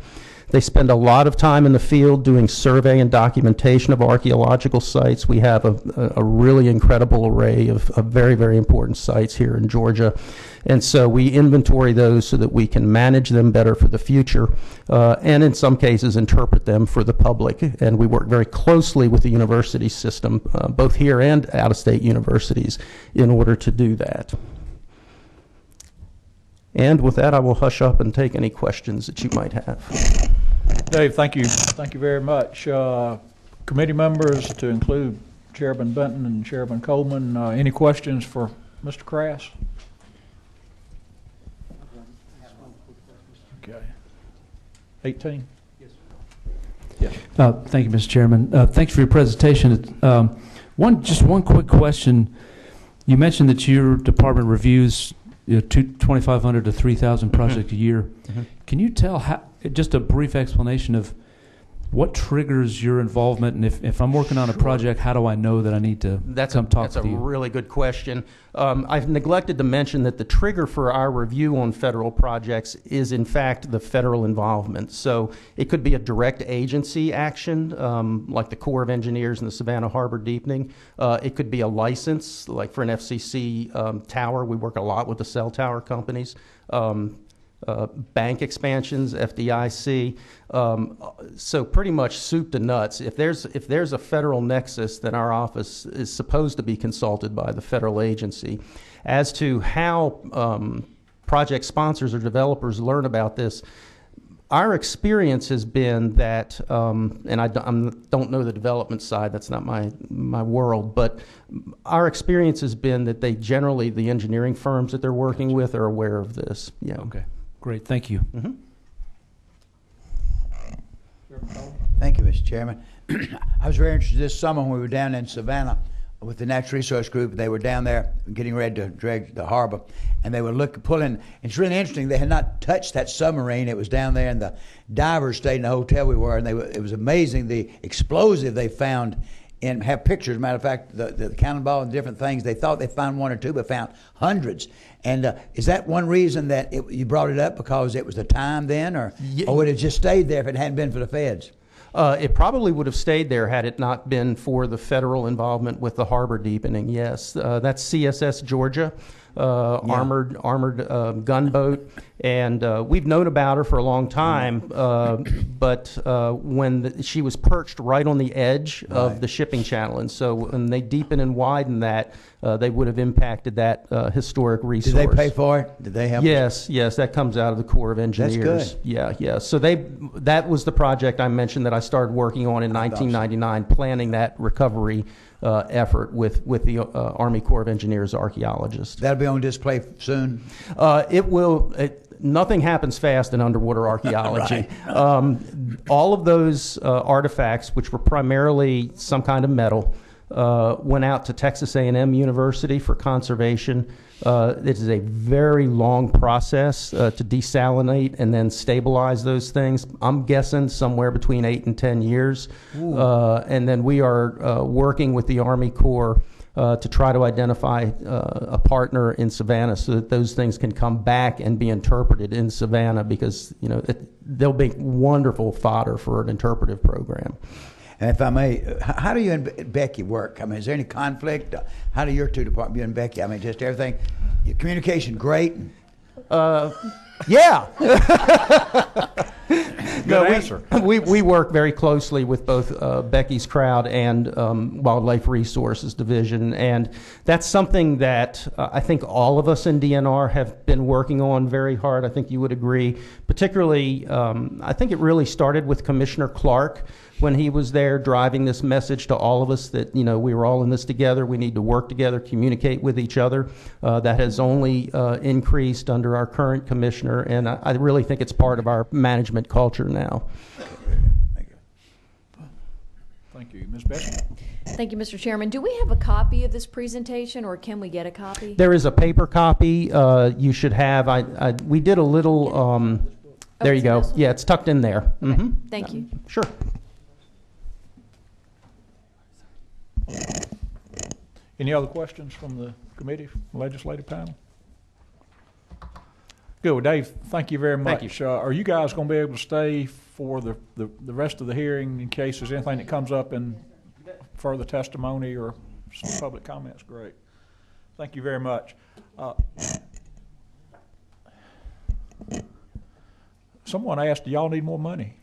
S10: They spend a lot of time in the field doing survey and documentation of archaeological sites. We have a really incredible array of very, very important sites here in Georgia. And so we inventory those so that we can manage them better for the future, and in some cases interpret them for the public. And we work very closely with the university system, both here and out-of-state universities, in order to do that. And with that, I will hush up and take any questions that you might have.
S1: Dave, thank you. Thank you very much. Committee members, to include Chairman Benton and Chairman Coleman, any questions for Mr. Crass? Okay. 18?
S2: Yes.
S1: Yes.
S2: Thank you, Mr. Chairman. Thanks for your presentation. Just one quick question. You mentioned that your department reviews 2,500 to 3,000 projects a year.
S10: Mm-hmm.
S2: Can you tell just a brief explanation of what triggers your involvement, and if I'm working on a project, how do I know that I need to come talk to you?
S10: That's a really good question. I've neglected to mention that the trigger for our review on federal projects is, in fact, the federal involvement. So it could be a direct agency action, like the Corps of Engineers and the Savannah Harbor Deepening. It could be a license, like for an FCC tower. We work a lot with the cell tower companies. bank expansions, FDIC. So pretty much soup to nuts. If there's a federal nexus, then our office is supposed to be consulted by the federal agency. As to how project sponsors or developers learn about this, our experience has been that, and I don't know the development side, that's not my world, but our experience has been that they generally, the engineering firms that they're working with are aware of this. Yeah.
S2: Okay, great, thank you.
S10: Mm-hmm.
S5: Thank you, Mr. Chairman. I was very interested this summer when we were down in Savannah with the Natural Resource Group. They were down there getting ready to dredge the harbor, and they were pulling. It's really interesting. They had not touched that submarine. It was down there, and the divers stayed in the hotel we were, and it was amazing the explosive they found. And have pictures. Matter of fact, the cannonball and different things. They thought they found one or two, but found hundreds. And is that one reason that you brought it up, because it was the time then, or would it have just stayed there if it hadn't been for the feds?
S10: It probably would have stayed there had it not been for the federal involvement with the harbor deepening. Yes, that's CSS Georgia, armored gunboat, and we've known about her for a long time. But when she was perched right on the edge of the shipping channel, and so when they deepen and widen that, they would have impacted that historic resource.
S5: Did they pay for it? Did they help?
S10: Yes, that comes out of the Corps of Engineers.
S5: That's good.
S10: Yeah. So that was the project I mentioned that I started working on in 1999, planning that recovery effort with the Army Corps of Engineers archaeologists.
S5: That'll be on display soon?
S10: It will. Nothing happens fast in underwater archaeology. All of those artifacts, which were primarily some kind of metal, went out to Texas A&M University for conservation. It is a very long process to desalinate and then stabilize those things. I'm guessing somewhere between 8 and 10 years. And then we are working with the Army Corps to try to identify a partner in Savannah so that those things can come back and be interpreted in Savannah, because they'll be wonderful fodder for an interpretive program.
S5: And if I may, how do you and Becky work? I mean, is there any conflict? How do your two departments, you and Becky? I mean, just everything. Your communication great.
S10: Yeah.
S1: Good answer.
S10: We work very closely with both Becky's crowd and Wildlife Resources Division, and that's something that I think all of us in DNR have been working on very hard. I think you would agree. Particularly, I think it really started with Commissioner Clark when he was there driving this message to all of us that, we were all in this together. We need to work together, communicate with each other. That has only increased under our current commissioner, and I really think it's part of our management culture now.
S1: Thank you. Ms. Beth Skin.
S6: Thank you, Mr. Chairman. Do we have a copy of this presentation, or can we get a copy?
S10: There is a paper copy you should have. We did a little, there you go. Yeah, it's tucked in there.
S6: Okay. Mm-hmm. Thank you.
S10: Sure.
S1: Any other questions from the committee, legislative panel? Good. Well, Dave, thank you very much.
S7: Thank you.
S1: Are you guys going to be able to stay for the rest of the hearing in case there's anything that comes up in further testimony or some public comments? Great. Thank you very much. Someone asked, do y'all need more money?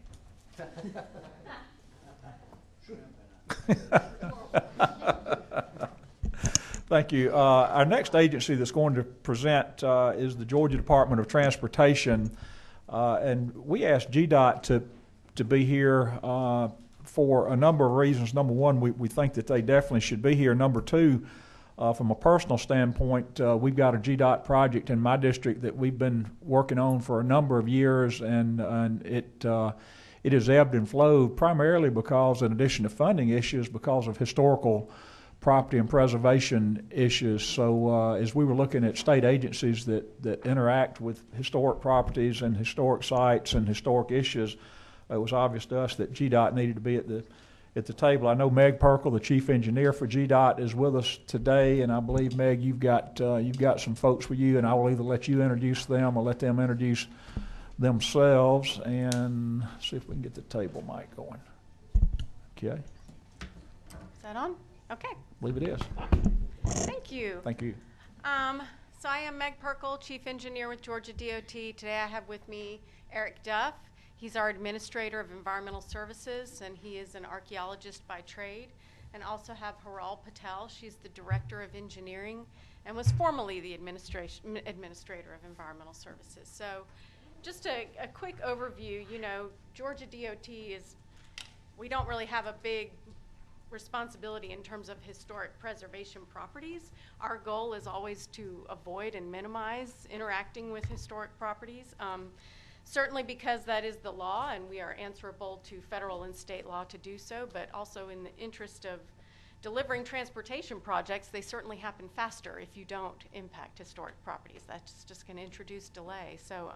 S1: Thank you. Our next agency that's going to present is the Georgia Department of Transportation, and we asked GDOT to be here for a number of reasons. Number one, we think that they definitely should be here. Number two, from a personal standpoint, we've got a GDOT project in my district that we've been working on for a number of years, and it has ebbed and flowed primarily because, in addition to funding issues, because of historical property and preservation issues. So as we were looking at state agencies that interact with historic properties and historic sites and historic issues, it was obvious to us that GDOT needed to be at the table. I know Meg Perkle, the chief engineer for GDOT, is with us today, and I believe, Meg, you've got some folks with you, and I will either let you introduce them or let them introduce themselves, and see if we can get the table mic going. Okay.
S11: Is that on? Okay.
S1: I believe it is.
S11: Thank you.
S1: Thank you.
S11: So I am Meg Perkle, Chief Engineer with Georgia DOT. Today I have with me Eric Duff. He's our Administrator of Environmental Services, and he is an archaeologist by trade. And also have Haral Patel. She's the Director of Engineering and was formerly the Administrator of Environmental Services. So just a quick overview, you know, Georgia DOT is, we don't really have a big responsibility in terms of historic preservation properties. Our goal is always to avoid and minimize interacting with historic properties. Certainly because that is the law and we are answerable to federal and state law to do so, but also in the interest of delivering transportation projects, they certainly happen faster if you don't impact historic properties. That's just going to introduce delay. So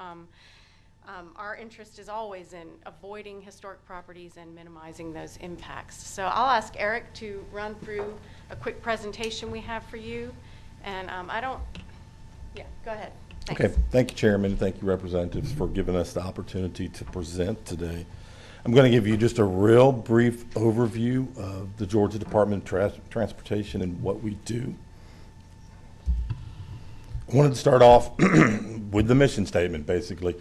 S11: our interest is always in avoiding historic properties and minimizing those impacts. So I'll ask Eric to run through a quick presentation we have for you. And go ahead. Thanks.
S12: Okay, thank you, Chairman, and thank you, representatives, for giving us the opportunity to present today. I'm going to give you just a real brief overview of the Georgia Department of Transportation and what we do. I wanted to start off with the mission statement, basically.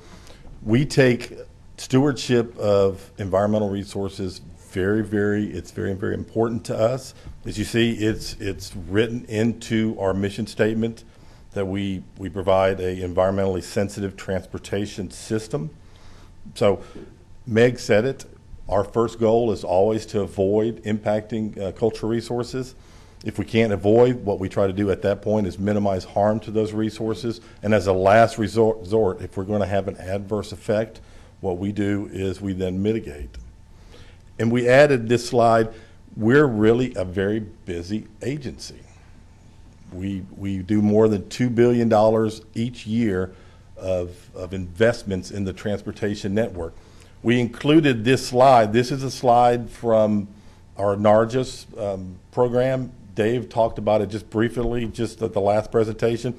S12: We take stewardship of environmental resources it's very, very important to us. As you see, it's written into our mission statement that we provide a environmentally sensitive transportation system. So Meg said it, our first goal is always to avoid impacting cultural resources. If we can't avoid, what we try to do at that point is minimize harm to those resources. And as a last resort, if we're going to have an adverse effect, what we do is we then mitigate. And we added this slide, we're really a very busy agency. We do more than $2 billion each year of investments in the transportation network. We included this slide. This is a slide from our NARGIS program. Dave talked about it just briefly, just at the last presentation.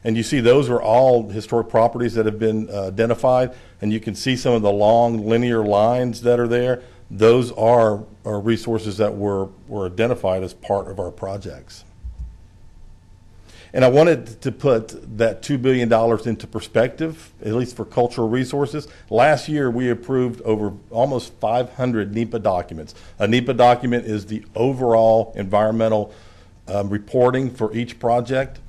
S12: And you see those are all historic properties that have been identified. And you can see some of the long linear lines that are there. Those are resources that were identified as part of our projects. And I wanted to put that $2 billion into perspective, at least for cultural resources. Last year, we approved over almost 500 NEPA documents. A NEPA document is the overall environmental reporting for each project.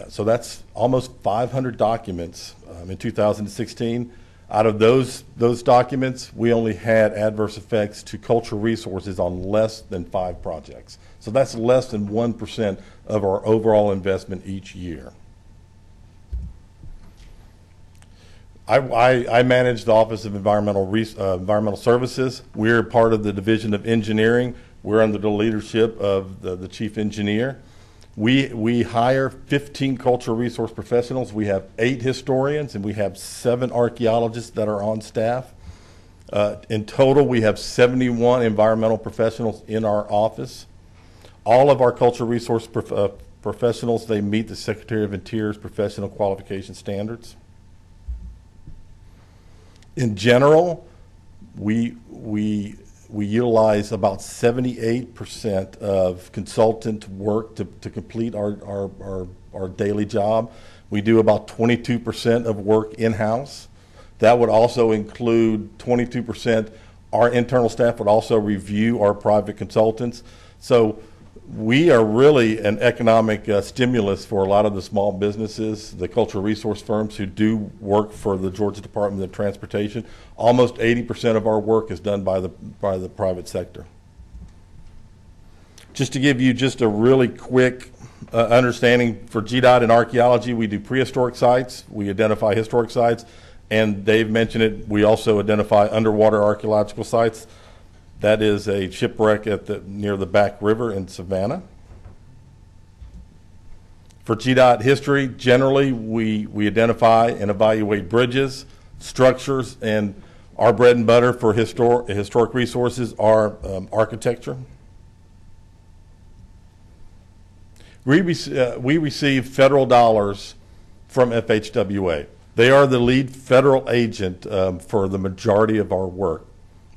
S12: So that's almost 500 documents in 2016. Out of those documents, we only had adverse effects to cultural resources on less than 5 projects. So that's less than 1% of our overall investment each year. I manage the Office of Environmental Services. We're part of the Division of Engineering. We're under the leadership of the Chief Engineer. We hire 15 cultural resource professionals. We have 8 historians, and we have 7 archaeologists that are on staff. In total, we have 71 environmental professionals in our office. All of our cultural resource professionals, they meet the Secretary of Interior's professional qualification standards. In general, we utilize about 78% of consultant work to complete our daily job. We do about 22% of work in-house. That would also include 22%. Our internal staff would also review our private consultants. So we are really an economic stimulus for a lot of the small businesses, the cultural resource firms who do work for the Georgia Department of Transportation. Almost 80% of our work is done by the private sector. Just to give you just a really quick understanding, for GDOT and archaeology, we do prehistoric sites, we identify historic sites, and Dave mentioned it, we also identify underwater archaeological sites. That is a shipwreck near the Back River in Savannah. For GDOT history, generally we identify and evaluate bridges, structures, and our bread and butter for historic resources are architecture. We receive federal dollars from FHWA. They are the lead federal agent for the majority of our work.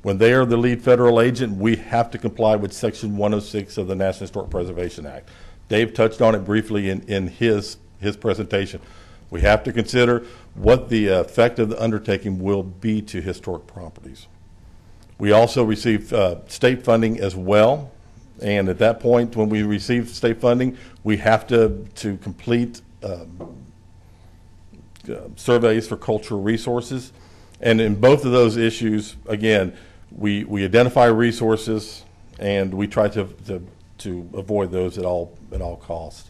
S12: When they are the lead federal agent, we have to comply with Section 106 of the National Historic Preservation Act. Dave touched on it briefly in his his presentation. We have to consider what the effect of the undertaking will be to historic properties. We also receive state funding as well, and at that point, when we receive state funding, we have to complete surveys for cultural resources. And in both of those issues, again, we identify resources and we try to avoid those at all costs.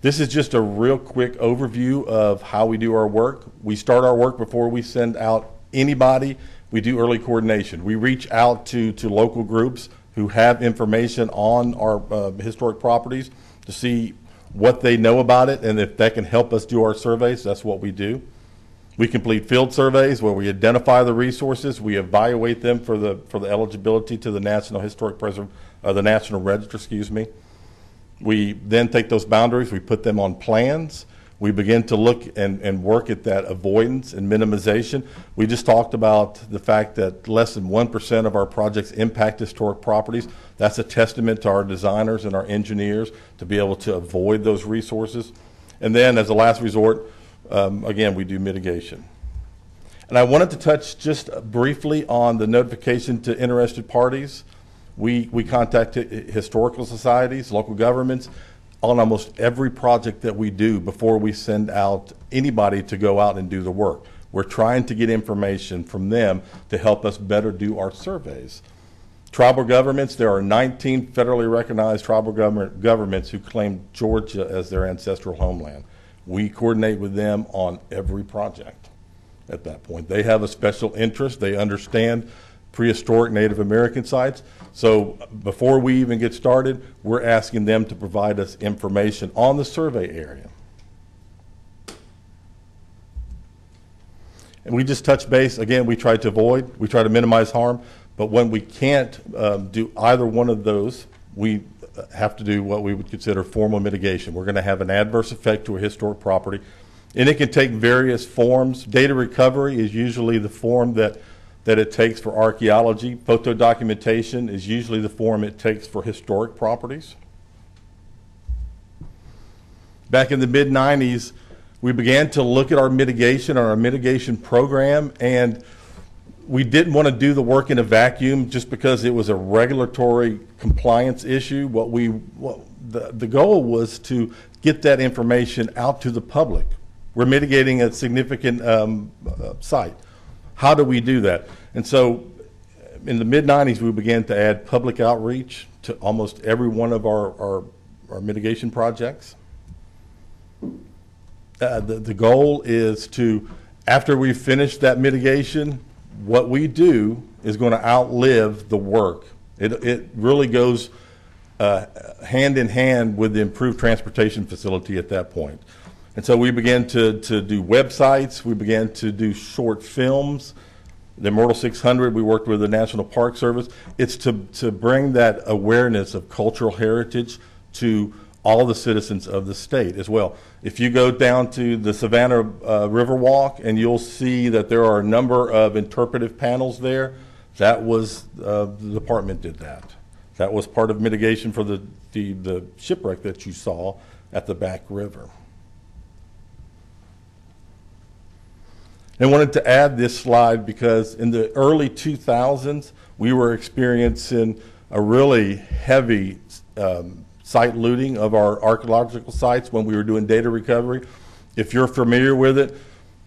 S12: This is just a real quick overview of how we do our work. We start our work before we send out anybody. We do early coordination. We reach out to local groups who have information on our historic properties to see what they know about it, and if that can help us do our surveys, that's what we do. We complete field surveys where we identify the resources, we evaluate them for the eligibility to the National Register, excuse me. We then take those boundaries, we put them on plans. We begin to look and work at that avoidance and minimization. We just talked about the fact that less than 1% of our projects impact historic properties. That's a testament to our designers and our engineers to be able to avoid those resources. And then as a last resort, again, we do mitigation. And I wanted to touch just briefly on the notification to interested parties. We contact historical societies, local governments, on almost every project that we do before we send out anybody to go out and do the work. We're trying to get information from them to help us better do our surveys. Tribal governments, there are 19 federally recognized tribal governments who claim Georgia as their ancestral homeland. We coordinate with them on every project at that point. They have a special interest. They understand prehistoric Native American sites. So before we even get started, we're asking them to provide us information on the survey area. And we just touch base. Again, we try to avoid, we try to minimize harm, but when we can't do either one of those, we have to do what we would consider formal mitigation. We're going to have an adverse effect to a historic property, and it can take various forms. Data recovery is usually the form that it takes for archaeology. Photo documentation is usually the form it takes for historic properties. Back in the mid-90s, we began to look at our mitigation and our mitigation program, and we didn't want to do the work in a vacuum just because it was a regulatory compliance issue. The goal was to get that information out to the public. We're mitigating a significant site. How do we do that? And so in the mid-90s, we began to add public outreach to almost every one of our mitigation projects. The goal is to, after we finish that mitigation, what we do is going to outlive the work. It really goes hand in hand with the improved transportation facility at that point. And so we began to do websites, we began to do short films. The Immortal 600, we worked with the National Park Service. It's to bring that awareness of cultural heritage to all the citizens of the state as well. If you go down to the Savannah Riverwalk, and you'll see that there are a number of interpretive panels there, that was, the department did that. That was part of mitigation for the shipwreck that you saw at the back river. I wanted to add this slide because in the early 2000s, we were experiencing a really heavy site looting of our archaeological sites when we were doing data recovery. If you're familiar with it,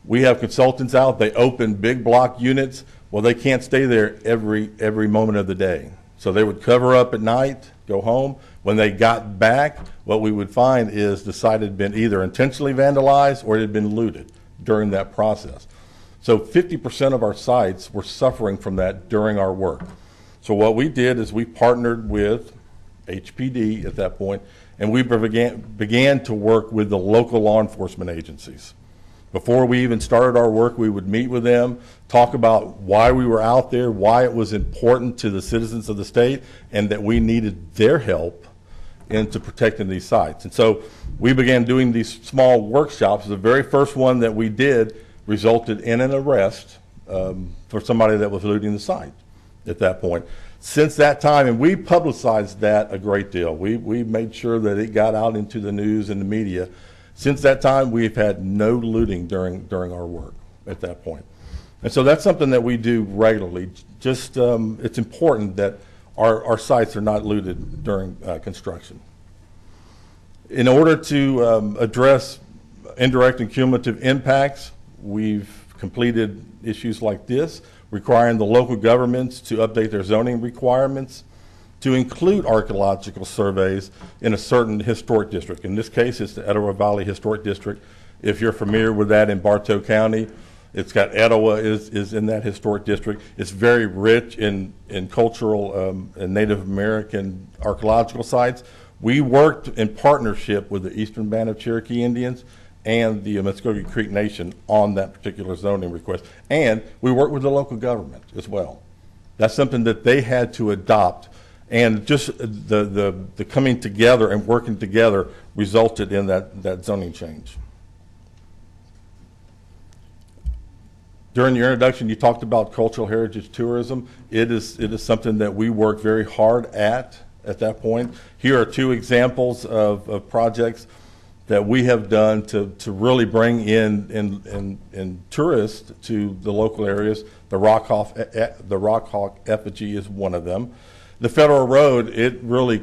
S12: we have consultants out, they open big block units. Well, they can't stay there every moment of the day. So they would cover up at night, go home. When they got back, what we would find is the site had been either intentionally vandalized or it had been looted during that process. So 50% of our sites were suffering from that during our work. So what we did is we partnered with HPD at that point, and we began to work with the local law enforcement agencies. Before we even started our work, we would meet with them, talk about why we were out there, why it was important to the citizens of the state, and that we needed their help into protecting these sites. And so we began doing these small workshops. The very first one that we did resulted in an arrest for somebody that was looting the site at that point. Since that time, and we publicized that a great deal. We made sure that it got out into the news and the media. Since that time, we've had no looting during our work at that point. And so that's something that we do regularly. Just it's important that our sites are not looted during construction. In order to address indirect and cumulative impacts, we've completed issues like this, requiring the local governments to update their zoning requirements to include archaeological surveys in a certain historic district. In this case, it's the Etowah Valley Historic District. If you're familiar with that in Bartow County, it's got Etowah is in that historic district. It's very rich in cultural and Native American archaeological sites. We worked in partnership with the Eastern Band of Cherokee Indians and the Muskogee Creek Nation on that particular zoning request. And we worked with the local government as well. That's something that they had to adopt. And just the coming together and working together resulted in that zoning change. During your introduction, you talked about cultural heritage tourism. It is something that we work very hard at that point. Here are two examples of projects that we have done to really bring in tourists to the local areas. The Rock Hawk effigy is one of them. The Federal Road, it's really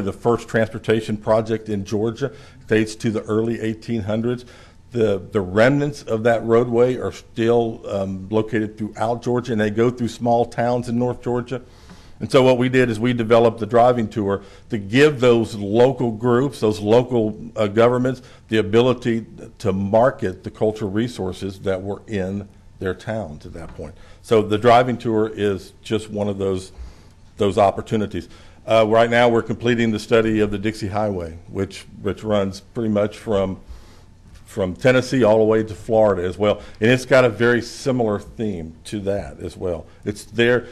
S12: the first transportation project in Georgia. It dates to the early 1800s. The remnants of that roadway are still located throughout Georgia, and they go through small towns in North Georgia. And so what we did is we developed the driving tour to give those local groups, those local governments, the ability to market the cultural resources that were in their towns at that point. So the driving tour is just one of those opportunities. Right now we're completing the study of the Dixie Highway, which runs pretty much from Tennessee all the way to Florida as well. And it's got a very similar theme to that as well. It's there.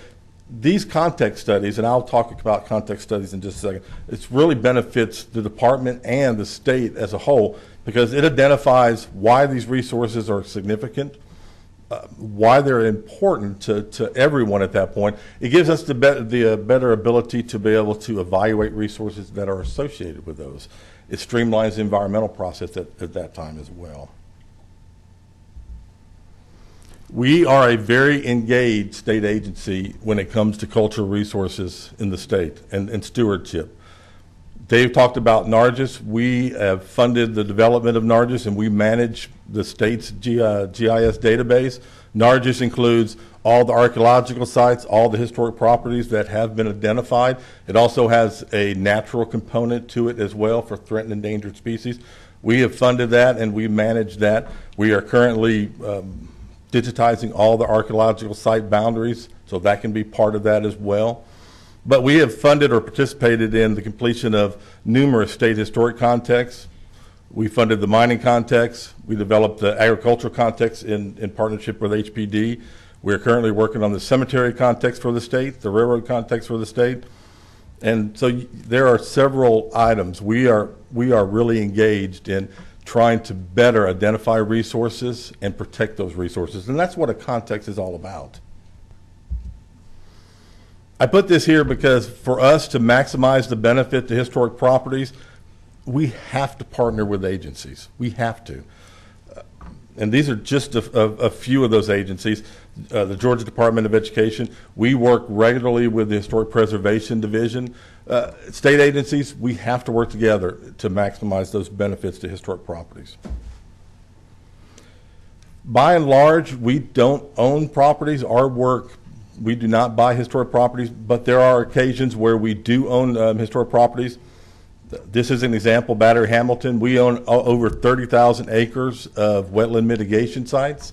S12: These context studies, and I'll talk about context studies in just a second, it really benefits the department and the state as a whole because it identifies why these resources are significant, why they're important to everyone at that point. It gives us the better ability to be able to evaluate resources that are associated with those. It streamlines the environmental process at that time as well. We are a very engaged state agency when it comes to cultural resources in the state and stewardship. Dave talked about NARGIS. We have funded the development of NARGIS, and we manage the state's GIS database. NARGIS includes all the archaeological sites, all the historic properties that have been identified. It also has a natural component to it as well for threatened and endangered species. We have funded that, and we manage that. We are currently digitizing all the archaeological site boundaries, so that can be part of that as well. But we have funded or participated in the completion of numerous state historic contexts. We funded the mining context. We developed the agricultural context in partnership with HPD. We're currently working on the cemetery context for the state, the railroad context for the state. And so there are several items. We are really engaged in trying to better identify resources and protect those resources. And that's what a context is all about. I put this here because for us to maximize the benefit to historic properties, we have to partner with agencies. We have to. And these are just a few of those agencies. The Georgia Department of Education, we work regularly with the Historic Preservation Division. State agencies, we have to work together to maximize those benefits to historic properties. By and large, we don't own properties. Our work, we do not buy historic properties, but there are occasions where we do own historic properties. This is an example, Battery Hamilton. We own over 30,000 acres of wetland mitigation sites.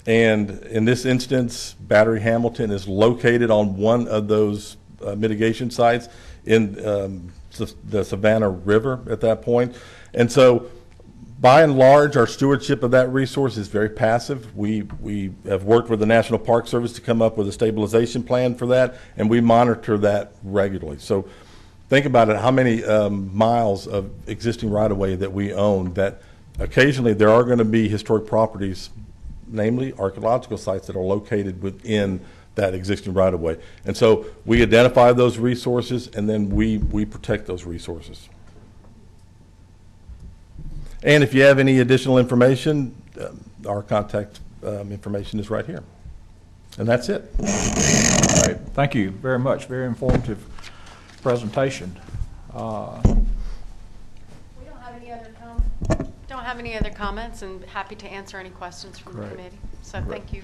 S12: And in this instance, Battery Hamilton is located on one of those mitigation sites in the Savannah River at that point. And so by and large, our stewardship of that resource is very passive. We have worked with the National Park Service to come up with a stabilization plan for that, and we monitor that regularly. So think about it, how many miles of existing right-of-way that we own, that occasionally there are going to be historic properties, namely archaeological sites, that are located within that existing right-of-way. And so we identify those resources, and then we protect those resources. And if you have any additional information, our contact information is right here. And that's it.
S1: All right. Thank you very much. Very informative presentation.
S11: We don't have any other comments, and happy to answer any questions from the committee. So thank you,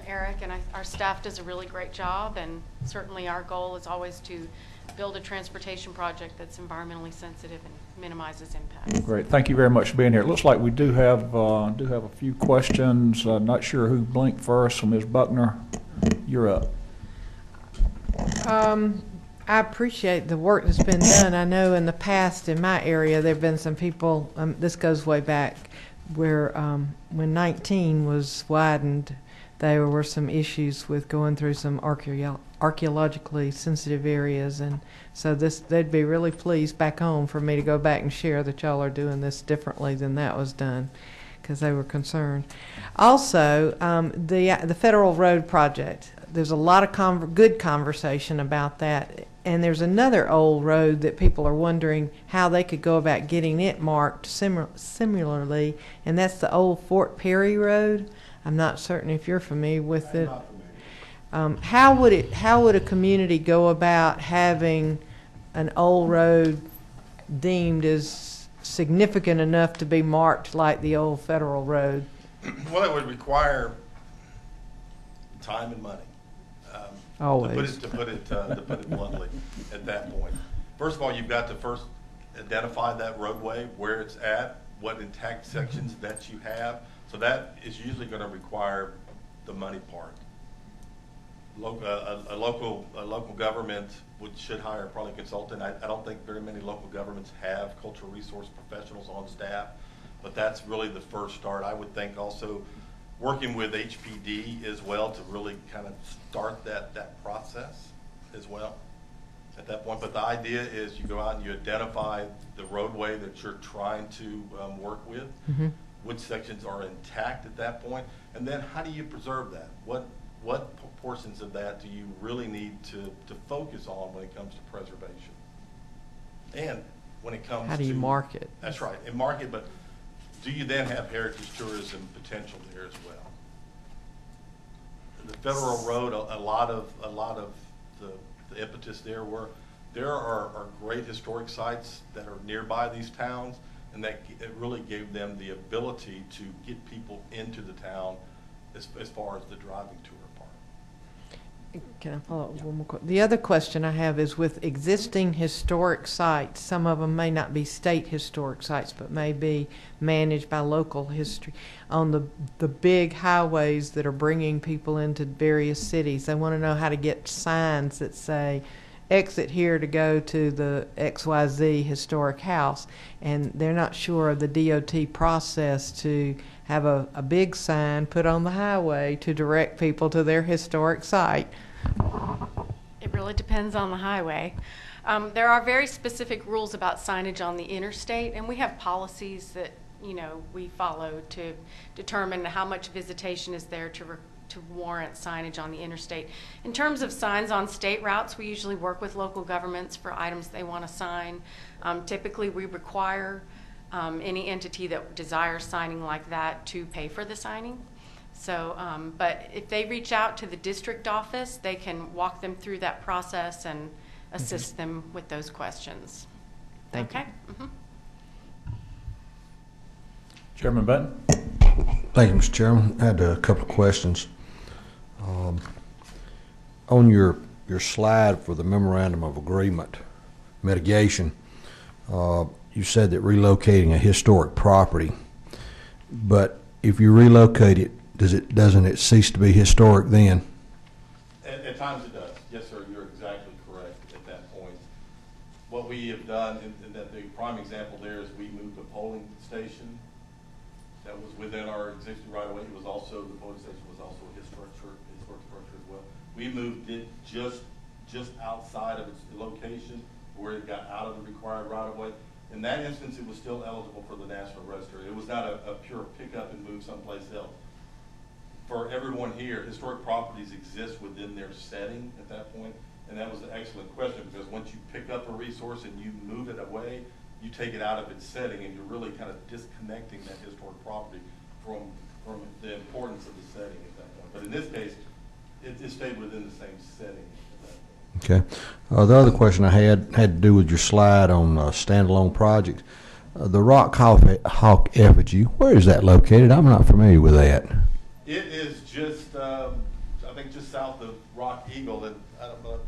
S11: Eric, and our staff does a really great job, and certainly our goal is always to build a transportation project that's environmentally sensitive and minimizes impacts.
S1: Great. Thank you very much for being here. It looks like we do have a few questions. Not sure who blinked first. So Ms. Buckner, you're up.
S4: I appreciate the work that's been done. I know in the past in my area there have been some people, this goes way back, where when 19 was widened, there were some issues with going through some archaeologically sensitive areas, and so they'd be really pleased back home for me to go back and share that y'all are doing this differently than that was done, because they were concerned. Also, the federal road project, there's a lot of good conversation about that, and there's another old road that people are wondering how they could go about getting it marked similarly, and that's the old Fort Perry Road. I'm not certain if you're familiar with it. How would a community go about having an old road deemed as significant enough to be marked like the old federal road?
S12: Well, it would require time and money.
S4: Always.
S12: To put it bluntly, at that point. First of all, you've got to first identify that roadway, where it's at, what intact sections that you have. So that is usually going to require the money part. A local government should hire probably a consultant. I don't think very many local governments have cultural resource professionals on staff, but that's really the first start. I would think also working with HPD as well to really kind of start that process as well at that point. But the idea is you go out and you identify the roadway that you're trying to work with, which sections are intact at that point, and then how do you preserve that? What portions of that do you really need to focus on when it comes to preservation? And when it comes to...
S4: How do you mark it?
S12: That's right, and mark it, but do you then have heritage tourism potential there as well? The federal road, a lot of the impetus there are great historic sites that are nearby these towns, and that it really gave them the ability to get people into the town as far as the driving tour part.
S4: Can I follow up with one more question? The other question I have is with existing historic sites, some of them may not be state historic sites, but may be managed by local history. On the big highways that are bringing people into various cities, they want to know how to get signs that say, exit here to go to the XYZ historic house, and they're not sure of the DOT process to have a big sign put on the highway to direct people to their historic site.
S11: It really depends on the highway. There are very specific rules about signage on the interstate, and we have policies that we follow to determine how much visitation is there to warrant signage on the interstate. In terms of signs on state routes, we usually work with local governments for items they want to sign. Typically, we require any entity that desires signing like that to pay for the signing. So, but if they reach out to the district office, they can walk them through that process and assist them with those questions.
S4: Thank you.
S11: Mm-hmm.
S1: Chairman Benton.
S8: Thank you, Mr. Chairman. I had a couple of questions. On your slide for the memorandum of agreement mitigation, you said that relocating a historic property, but if you relocate it, doesn't it cease to be historic then?
S12: At times it does. Yes, sir. You're exactly correct at that point. What we have done, and the prime example there is we moved a polling station that was within our existing right-of-way. It was also, the polling station was also a historic structure as well. We moved it just outside of its location where it got out of the required right-of-way. In that instance, it was still eligible for the National Register. It was not a pure pickup and move someplace else. For everyone here, historic properties exist within their setting at that point, and that was an excellent question, because once you pick up a resource and you move it away, you take it out of its setting, and you're really kind of disconnecting that historic property from the importance of the setting at that point. But in this case, it stayed within the same setting at that point.
S8: Okay. The other question I had to do with your slide on standalone projects. The Rock Hawk effigy, where is that located? I'm not familiar with that.
S12: It is just, I think, just south of Rock Eagle, and I don't know.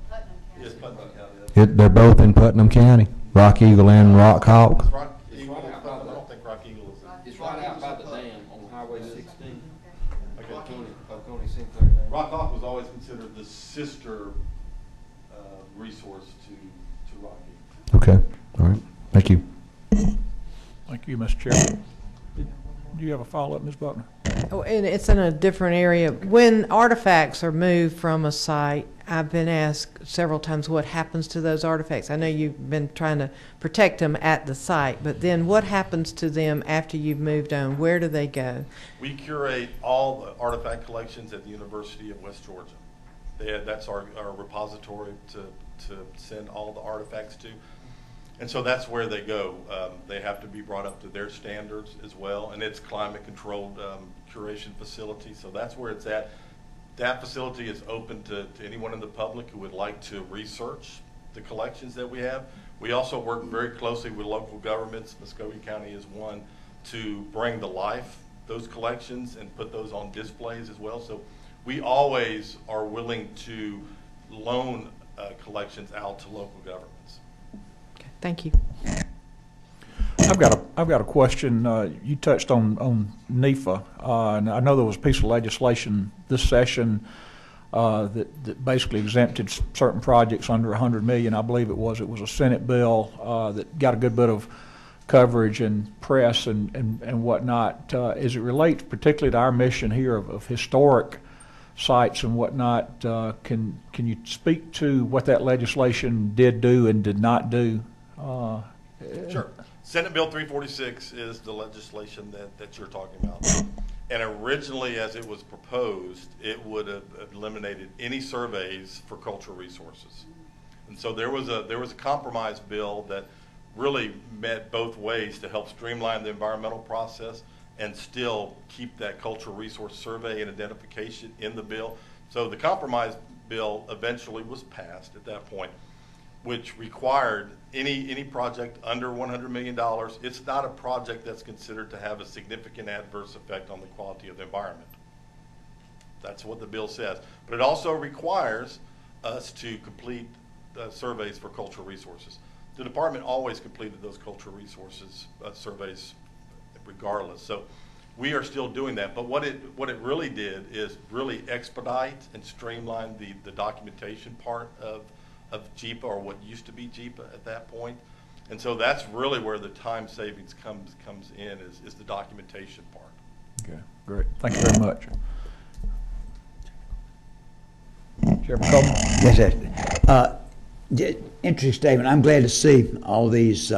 S12: Yes, Putnam County.
S8: They're both in Putnam County, Rock Eagle and Rock Hawk.
S12: It's Rock Eagle. I don't think Rock Eagle is.
S7: It's right out by the dam on Highway 16.
S12: Okay.
S7: Oconee Sinclair Dam.
S12: Rock Hawk was always considered the sister resource to Rock Eagle.
S8: Okay. All right. Thank you.
S1: Thank you, Mr. Chairman. Do you have a follow-up, Ms. Buckner?
S4: Oh, and it's in a different area. When artifacts are moved from a site, I've been asked several times what happens to those artifacts. I know you've been trying to protect them at the site, but then what happens to them after you've moved on? Where do they go?
S12: We curate all the artifact collections at the University of West Georgia. That's our repository to send all the artifacts to. And so that's where they go. They have to be brought up to their standards as well, and it's climate-controlled curation facility, so that's where it's at. That facility is open to anyone in the public who would like to research the collections that we have. We also work very closely with local governments. Muskogee County is one to bring to life those collections and put those on displays as well. So we always are willing to loan collections out to local governments.
S4: Thank you.
S1: I've got a question. You touched on NEFA, and I know there was a piece of legislation this session that basically exempted certain projects under $100 million. I believe it was a Senate bill that got a good bit of coverage and press and whatnot. As it relates particularly to our mission here of historic sites and whatnot, can you speak to what that legislation did do and did not do?
S12: Sure. Senate Bill 346 is the legislation that you're talking about. And originally, as it was proposed, it would have eliminated any surveys for cultural resources. And so there was a compromise bill that really met both ways to help streamline the environmental process and still keep that cultural resource survey and identification in the bill. So the compromise bill eventually was passed at that point, which required any project under $100 million. It's not a project that's considered to have a significant adverse effect on the quality of the environment. That's what the bill says. But it also requires us to complete surveys for cultural resources. The department always completed those cultural resources surveys regardless. So we are still doing that. But what it really did is really expedite and streamline the documentation part of JEPA, or what used to be JEPA at that point. And so that's really where the time savings comes in, is the documentation part.
S1: Okay, great. Thank you very much. Chairman Coleman?
S5: Yes, sir. Interesting statement. I'm glad to see all these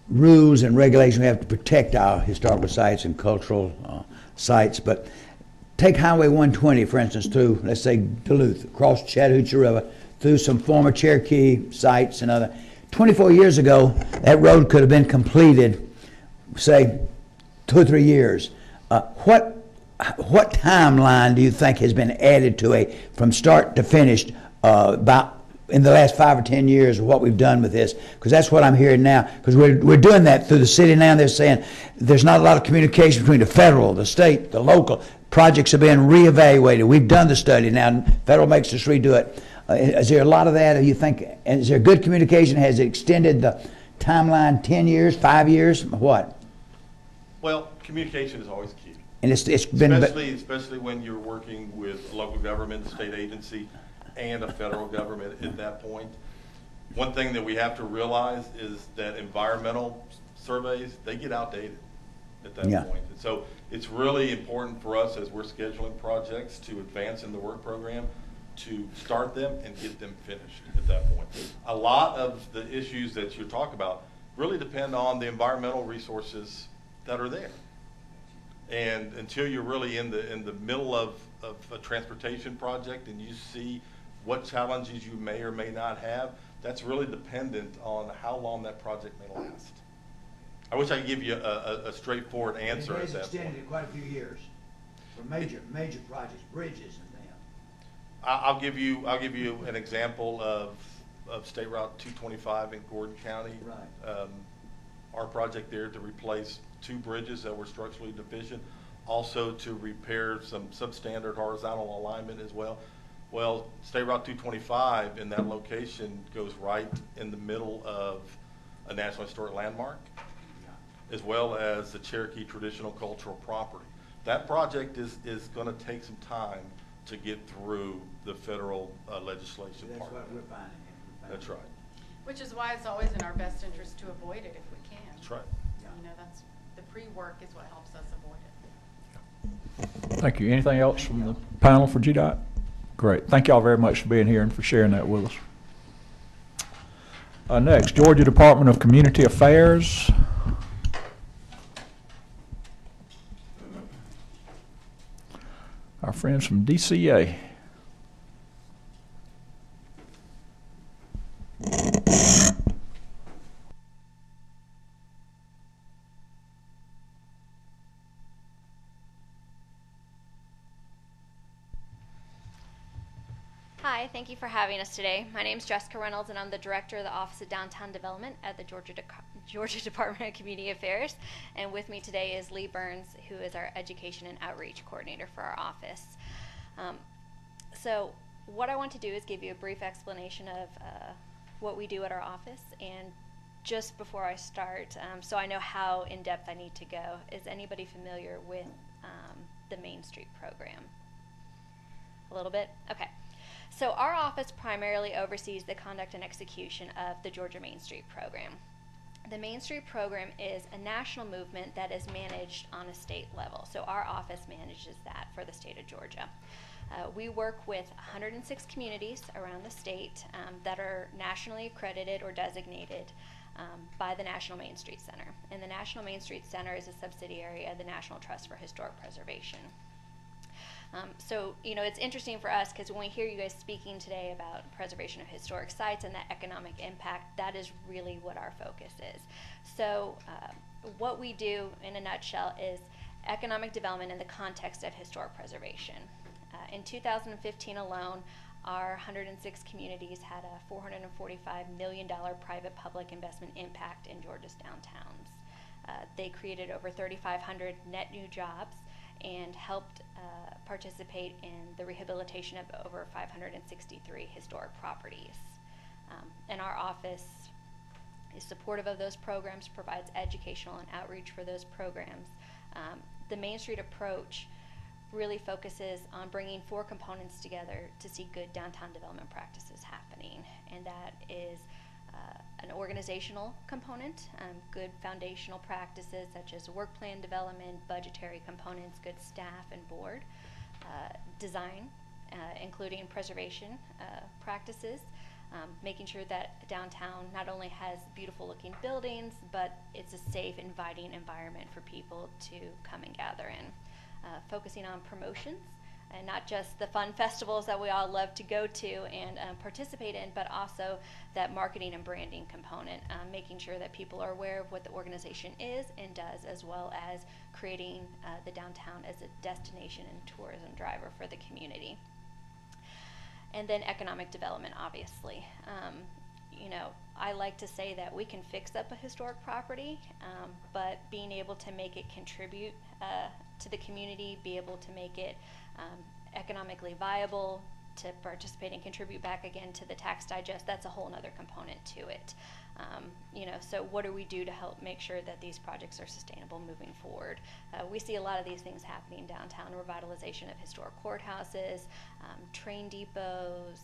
S5: rules and regulations we have to protect our historical sites and cultural sites. But take Highway 120, for instance, through, let's say, Duluth, across Chattahoochee River, through some former Cherokee sites and other. 24 years ago, that road could have been completed, say, 2 or 3 years. What timeline do you think has been added to from start to finish about in the last 5 or 10 years of what we've done with this? Because that's what I'm hearing now. Because we're doing that through the city now. They're saying there's not a lot of communication between the federal, the state, the local. Projects are being reevaluated. We've done the study now. Federal makes us redo it. Is there a lot of that? Do you think? And is there good communication? Has it extended the timeline 10 years, 5 years? What?
S12: Well, communication is always key.
S5: And it's been
S12: especially when you're working with a local government, a state agency, and a federal government at that point. One thing that we have to realize is that environmental surveys, they get outdated at that point. And so it's really important for us, as we're scheduling projects, to advance in the work program, to start them and get them finished at that point. A lot of the issues that you talk about really depend on the environmental resources that are there. And until you're really in the middle of a transportation project and you see what challenges you may or may not have, that's really dependent on how long that project may last. I wish I could give you a straightforward answer
S5: It
S12: at
S5: has
S12: that
S5: extended
S12: point.
S5: it quite a few years for major projects, bridges and them.
S12: I'll give you an example of State Route 225 in Gordon County.
S5: Right.
S12: Our project there to replace 2 bridges that were structurally deficient, also to repair some substandard horizontal alignment as well. Well, State Route 225 in that location goes right in the middle of a National Historic Landmark, as well as the Cherokee Traditional Cultural Property. That project is going to take some time to get through the federal legislation
S5: That's
S12: part.
S5: what we're finding.
S12: That's right.
S11: Which is why it's always in our best interest to avoid it if we can.
S12: That's right.
S11: You know, that's, the pre-work is what helps us avoid it.
S1: Thank you. Anything else from the panel for GDOT? Great. Thank y'all very much for being here and for sharing that with us. Next, Georgia Department of Community Affairs. Our friends from DCA.
S13: Hi, thank you for having us today. My name is Jessica Reynolds, and I'm the Director of the Office of Downtown Development at the Georgia Department of Community Affairs. And with me today is Lee Burns, who is our Education and Outreach Coordinator for our office. So what I want to do is give you a brief explanation of what we do at our office. And just before I start, so I know how in-depth I need to go, is anybody familiar with the Main Street program? A little bit? Okay. So our office primarily oversees the conduct and execution of the Georgia Main Street program. The Main Street program is a national movement that is managed on a state level. So our office manages that for the state of Georgia. We work with 106 communities around the state that are nationally accredited or designated by the National Main Street Center. And the National Main Street Center is a subsidiary of the National Trust for Historic Preservation. So, you know, it's interesting for us because when we hear you guys speaking today about preservation of historic sites and that economic impact, that is really what our focus is. So what we do in a nutshell is economic development in the context of historic preservation. In 2015 alone, our 106 communities had a $445 million private public investment impact in Georgia's downtowns. They created over 3,500 net new jobs and helped participate in the rehabilitation of over 563 historic properties. And our office is supportive of those programs, provides educational and outreach for those programs. The Main Street approach really focuses on bringing 4 components together to see good downtown development practices happening, and that is an organizational component, good foundational practices such as work plan development, budgetary components, good staff and board, design, including preservation practices, making sure that downtown not only has beautiful looking buildings, but it's a safe, inviting environment for people to come and gather in. Focusing on promotions, and not just the fun festivals that we all love to go to and participate in, but also that marketing and branding component, making sure that people are aware of what the organization is and does, as well as creating the downtown as a destination and tourism driver for the community. And then economic development, obviously. You know, I like to say that we can fix up a historic property, but being able to make it contribute to the community, be able to make it economically viable, to participate and contribute back again to the tax digest, that's a whole other component to it. You know, so what do we do to help make sure that these projects are sustainable moving forward? We see a lot of these things happening downtown: revitalization of historic courthouses, train depots,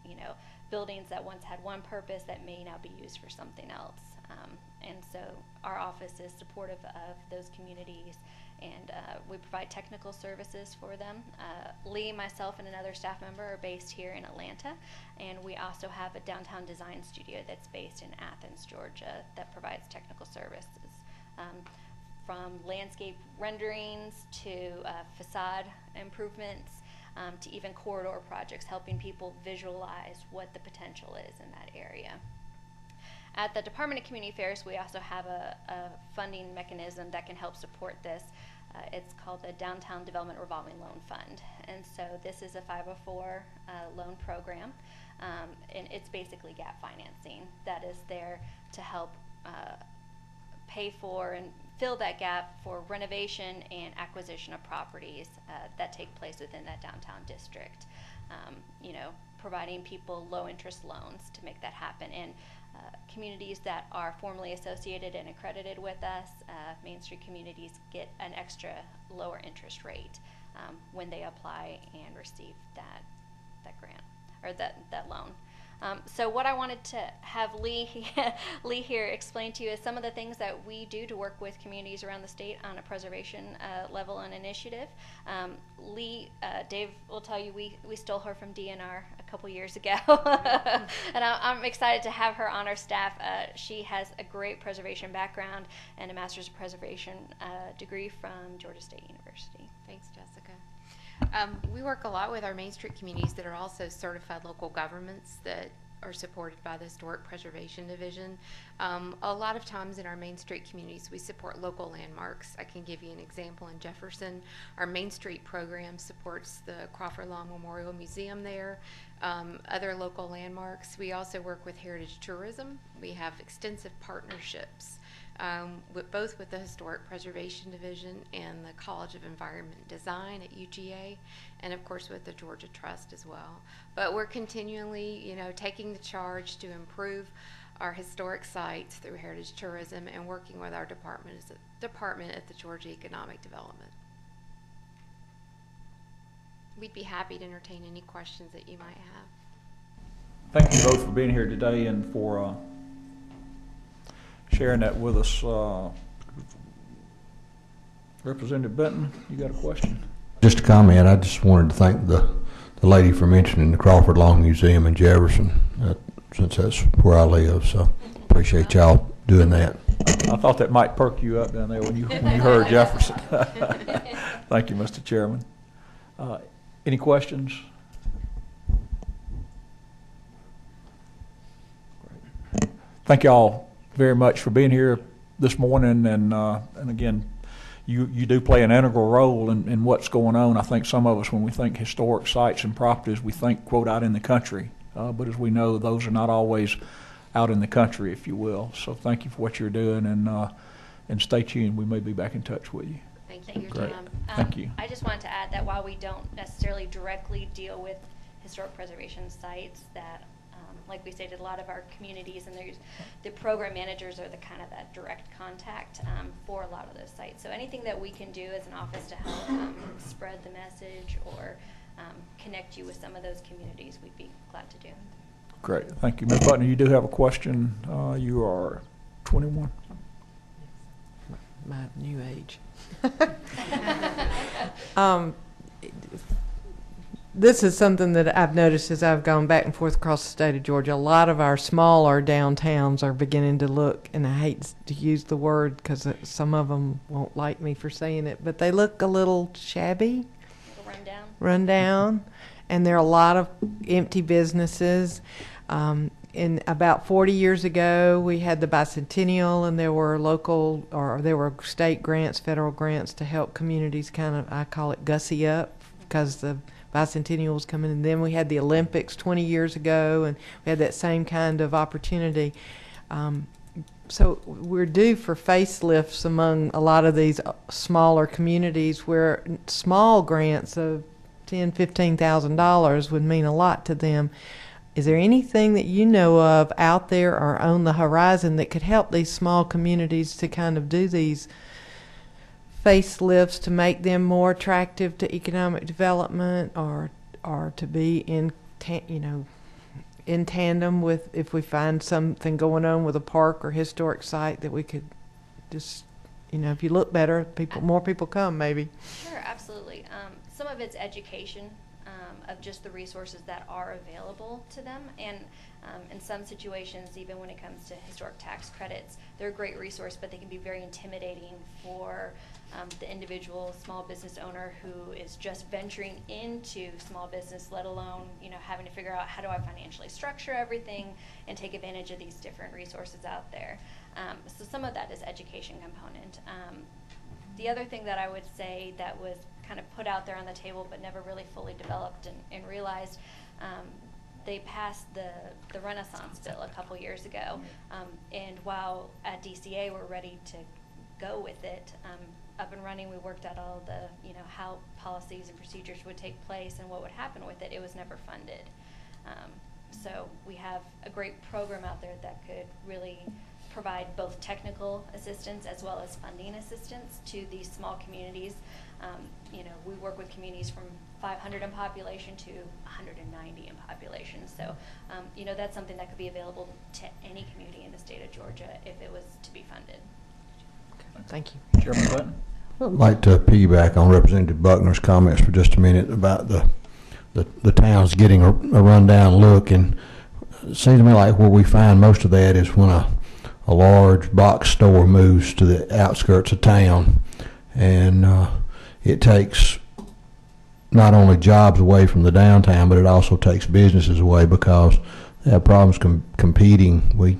S13: you know, buildings that once had one purpose that may now be used for something else. And so our office is supportive of those communities, and we provide technical services for them. Lee, myself, and another staff member are based here in Atlanta, and we also have a downtown design studio that's based in Athens, Georgia, that provides technical services. From landscape renderings to facade improvements, to even corridor projects, helping people visualize what the potential is in that area. At the Department of Community Affairs, we also have a funding mechanism that can help support this. It's called the Downtown Development Revolving Loan Fund. And so this is a 504 loan program, and it's basically gap financing that is there to help pay for and fill that gap for renovation and acquisition of properties that take place within that downtown district. You know, providing people low interest loans to make that happen. And communities that are formally associated and accredited with us, Main Street communities, get an extra lower interest rate when they apply and receive that grant or that loan. So what I wanted to have Lee here explain to you is some of the things that we do to work with communities around the state on a preservation level and initiative. Dave will tell you we stole her from DNR a couple years ago, and I'm excited to have her on our staff. She has a great preservation background and a Master's of Preservation degree from Georgia State University.
S14: Thanks, Jessica. We work a lot with our Main Street communities that are also certified local governments that are supported by the Historic Preservation Division. A lot of times in our Main Street communities, we support local landmarks. I can give you an example in Jefferson. Our Main Street program supports the Crawford Law Memorial Museum there, other local landmarks. We also work with Heritage Tourism. We have extensive partnerships both with the Historic Preservation Division and the College of Environment and Design at UGA, and of course with the Georgia Trust as well. But we're continually, you know, taking the charge to improve our historic sites through Heritage Tourism and working with our department as a department at the Georgia Economic Development. We'd be happy to entertain any questions that you might have.
S1: Thank you both for being here today and for sharing that with us. Representative Benton, you got a question?
S8: Just a comment. I just wanted to thank the lady for mentioning the Crawford Law Museum in Jefferson, since that's where I live. So appreciate y'all doing that.
S1: I thought that might perk you up down there when you heard Jefferson. Thank you, Mr. Chairman. Any questions? Great. Thank y'all very much for being here this morning, and again, you do play an integral role in what's going on. I think some of us, when we think historic sites and properties, we think, quote, out in the country, but as we know, those are not always out in the country, if you will. So thank you for what you're doing, and stay tuned. We may be back in touch with you.
S13: Thank you.
S1: Great. Thank you.
S13: I just wanted to add that while we don't necessarily directly deal with historic preservation sites, that like we stated, a lot of our communities and the program managers are the kind of that direct contact for a lot of those sites. So anything that we can do as an office to help spread the message or connect you with some of those communities, we'd be glad to do.
S1: Great, thank you. Ms. Butner, you do have a question. You are 21.
S4: My new age. This is something that I've noticed as I've gone back and forth across the state of Georgia. A lot of our smaller downtowns are beginning to look, and I hate to use the word because some of them won't like me for saying it, but they look a little shabby, run down, and there are a lot of empty businesses. About 40 years ago, we had the bicentennial, and there were state grants, federal grants to help communities kind of, I call it gussy up, because the bicentennial was coming, and then we had the Olympics 20 years ago, and we had that same kind of opportunity. So we're due for facelifts among a lot of these smaller communities where small grants of $10,000, $15,000 would mean a lot to them. Is there anything that you know of out there or on the horizon that could help these small communities to kind of do these facelifts to make them more attractive to economic development, or to be in tandem with, if we find something going on with a park or historic site, that we could just, if you look better, more people come maybe.
S13: Sure, absolutely. Some of it's education of just the resources that are available to them. And in some situations, even when it comes to historic tax credits, they're a great resource, but they can be very intimidating for the individual small business owner who is just venturing into small business, let alone, you know, having to figure out how do I financially structure everything and take advantage of these different resources out there. So some of that is education component. The other thing that I would say that was kind of put out there on the table but never really fully developed and realized, they passed the Renaissance bill a couple years ago, and while at DCA we're ready to go with it, up and running, we worked out all the, you know, how policies and procedures would take place and what would happen with it. It was never funded. So we have a great program out there that could really provide both technical assistance as well as funding assistance to these small communities. You know, we work with communities from 500 in population to 190 in population. So, you know, that's something that could be available to any community in the state of Georgia if it was to be funded.
S3: Thank you.
S1: Chairman Button.
S8: I'd like to piggyback on Representative Buckner's comments for just a minute about the towns getting a rundown look. And it seems to me like where we find most of that is when a large box store moves to the outskirts of town, and it takes not only jobs away from the downtown, but it also takes businesses away because they have problems competing. We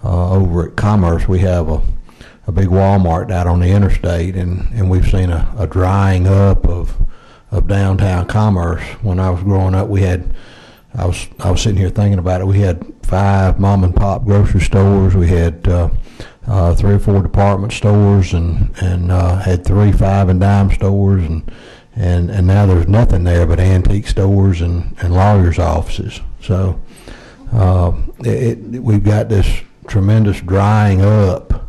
S8: over at Commerce, we have a big Walmart out on the interstate, and we've seen a drying up of downtown commerce. When I was growing up, I was sitting here thinking about it. We had 5 mom and pop grocery stores. We had 3 or 4 department stores, and had 3 5 and dime stores, and now there's nothing there but antique stores and lawyers' offices. So we've got this tremendous drying up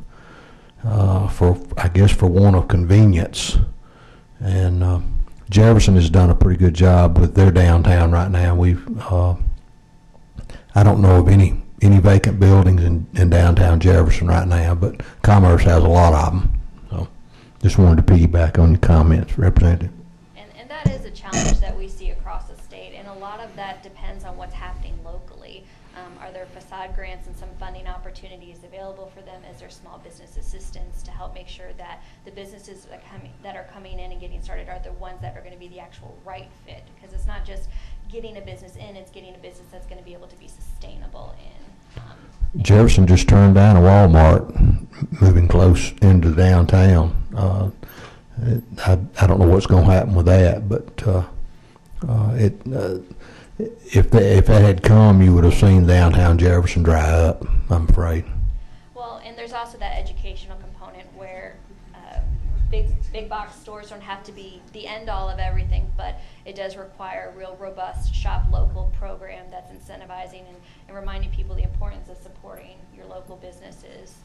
S8: for want of convenience. And Jefferson has done a pretty good job with their downtown right now. I don't know of any vacant buildings in downtown Jefferson right now, but Commerce has a lot of them. So just wanted to piggyback on your comments, Representative.
S13: And that is a challenge that we see across the state, and a lot of that depends on what's happening locally. Are there facade grants and some funding opportunities available for them as their small business assistance to help make sure that the businesses that are coming in and getting started are the ones that are going to be the actual right fit? Because it's not just getting a business in, it's getting a business that's going to be able to be sustainable in.
S8: Jefferson just turned down a Walmart moving close into downtown. I don't know what's going to happen with that, but if that had come, you would have seen downtown Jefferson dry up, I'm afraid.
S13: Well, and there's also that educational component where big box stores don't have to be the end all of everything, but it does require a real robust shop local program that's incentivizing and reminding people the importance of supporting your local businesses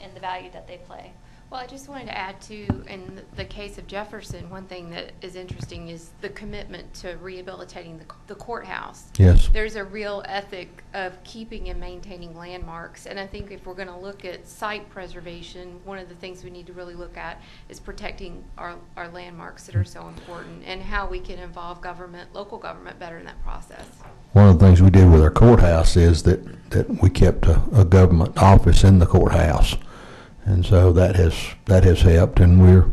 S13: and the value that they play.
S14: Well, I just wanted to add too, in the case of Jefferson, one thing that is interesting is the commitment to rehabilitating the courthouse.
S8: Yes.
S14: There's a real ethic of keeping and maintaining landmarks, and I think if we're going to look at site preservation, one of the things we need to really look at is protecting our landmarks that are so important, and how we can involve government, local government, better in that process.
S8: One of the things we did with our courthouse is that we kept a government office in the courthouse. And so that has helped, and we're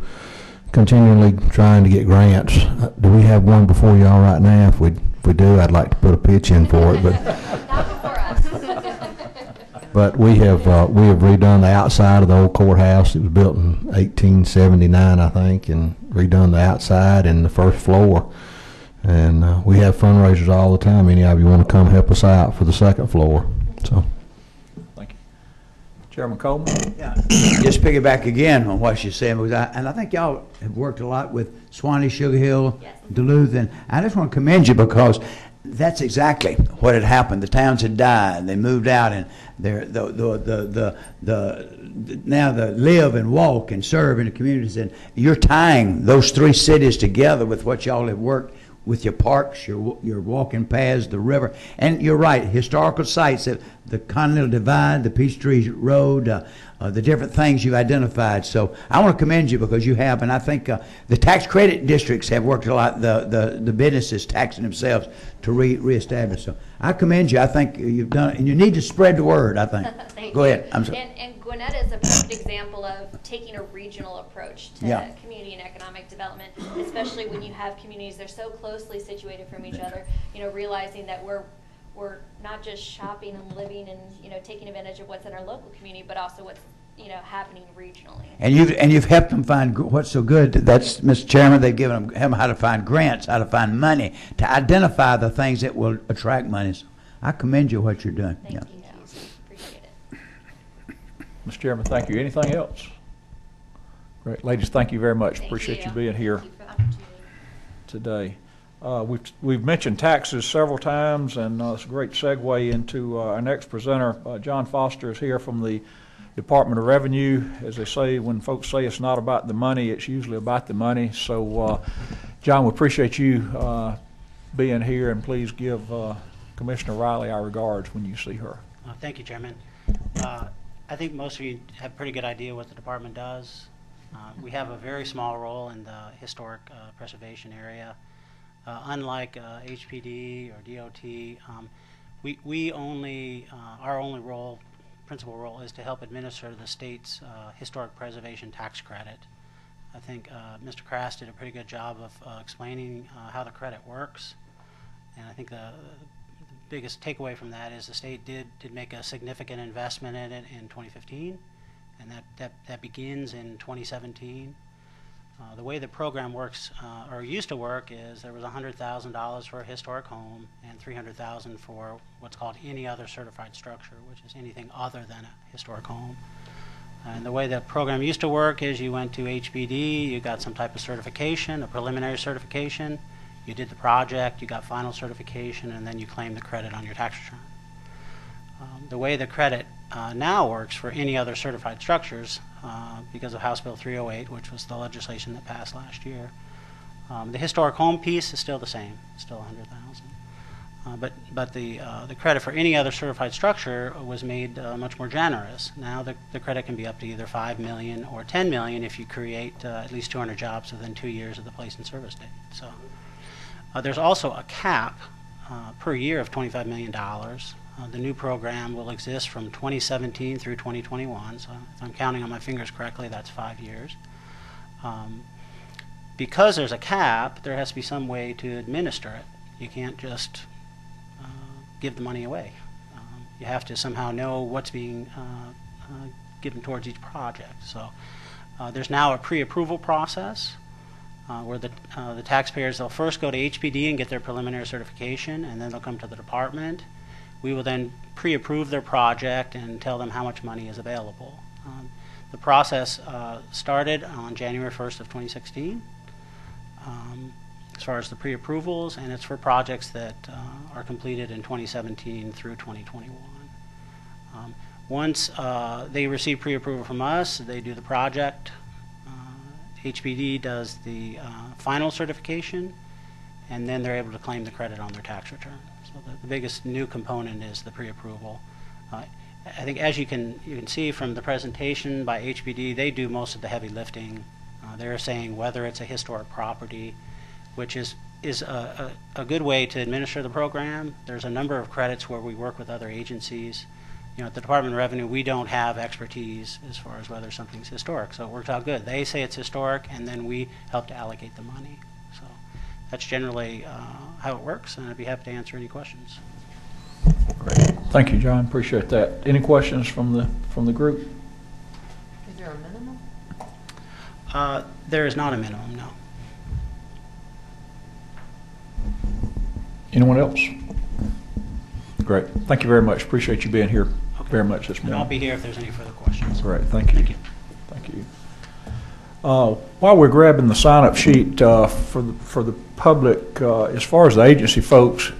S8: continually trying to get grants. Do we have one before y'all right now? If we do, I'd like to put a pitch in for it. But
S13: not before us.
S8: But we have redone the outside of the old courthouse. It was built in 1879, I think, and redone the outside and the first floor. And we have fundraisers all the time. Any of you want to come help us out for the second floor? So.
S1: Chairman Coleman?
S5: Yeah, just piggyback again on what she's saying, and I think y'all have worked a lot with Swanee, Sugar Hill, yes, Duluth, and I just want to commend you because that's exactly what had happened. The towns had died, they moved out, and now they live and walk and serve in the communities, and you're tying those 3 cities together with what y'all have worked with your parks, your walking paths, the river. And you're right, historical sites, the Continental Divide, the Peachtree Road, the different things you've identified. So I want to commend you because you have, and I think the tax credit districts have worked a lot, the businesses taxing themselves to reestablish. So I commend you. I think you've done, and you need to spread the word, I think. Go ahead. I'm sorry.
S13: And Gwinnett is a perfect example of taking a regional approach to community and economic development, especially when you have communities that are so closely situated from each other, you know, realizing that we're not just shopping and living and, you know, taking advantage of what's in our local community, but also what's, you know, happening regionally.
S5: And you've helped them find what's so good. That's, Mr. Chairman, they've given them how to find grants, how to find money, to identify the things that will attract money. So I commend you what you're doing.
S13: Thank you. Appreciate it.
S1: Mr. Chairman, thank you. Anything else? Great. Ladies, thank you very much.
S13: Thank
S1: Appreciate
S13: you.
S1: you being here
S13: Thank you for the opportunity.
S1: today. We've mentioned taxes several times, and it's a great segue into our next presenter. John Foster is here from the Department of Revenue. As they say, when folks say it's not about the money, it's usually about the money. So, John, we appreciate you being here, and please give Commissioner Riley our regards when you see her.
S15: Thank you, Chairman. I think most of you have a pretty good idea what the department does. We have a very small role in the historic preservation area. Unlike HPD or DOT, we only, our only role, principal role, is to help administer the state's historic preservation tax credit. I think Mr. Crass did a pretty good job of explaining how the credit works, and I think the biggest takeaway from that is the state did make a significant investment in it in 2015, and that begins in 2017. The way the program works, or used to work, is there was $100,000 for a historic home and $300,000 for what's called any other certified structure, which is anything other than a historic home. And the way the program used to work is you went to HPD, you got some type of certification, a preliminary certification, you did the project, you got final certification, and then you claimed the credit on your tax return. The way the credit now works for any other certified structures, because of House Bill 308, which was the legislation that passed last year, the historic home piece is still the same, still $100,000. But the credit for any other certified structure was made much more generous. Now the credit can be up to either $5 million or $10 million if you create at least 200 jobs within 2 years of the place and service date. So there's also a cap per year of $25 million. The new program will exist from 2017 through 2021, so if I'm counting on my fingers correctly, that's 5 years. Because there's a cap, there has to be some way to administer it. You can't just give the money away. You have to somehow know what's being given towards each project. So there's now a pre-approval process where the taxpayers, they'll first go to HPD and get their preliminary certification, and then they'll come to the department. We will then pre-approve their project and tell them how much money is available. The process started on January 1st of 2016 as far as the pre-approvals, and it's for projects that are completed in 2017 through 2021. Once they receive pre-approval from us, they do the project. HPD does the final certification, and then they're able to claim the credit on their tax return. So the biggest new component is the pre-approval. I think, as you can see from the presentation by HPD, they do most of the heavy lifting. They're saying whether it's a historic property, which is a good way to administer the program. There's a number of credits where we work with other agencies. You know, at the Department of Revenue, we don't have expertise as far as whether something's historic, so it works out good. They say it's historic, and then we help to allocate the money. So that's generally how it works, and I'd be happy to answer any questions.
S1: Great. Thank you, John. Appreciate that. Any questions from the group?
S14: Is there a minimum?
S15: There is not a minimum, no.
S1: Anyone else? Great. Thank you very much. Appreciate you being here very much this morning.
S15: And I'll be here if there's any further questions.
S1: All right. Thank you.
S15: Thank you.
S1: Thank you. While we're grabbing the sign-up sheet for the public, as far as the agency folks,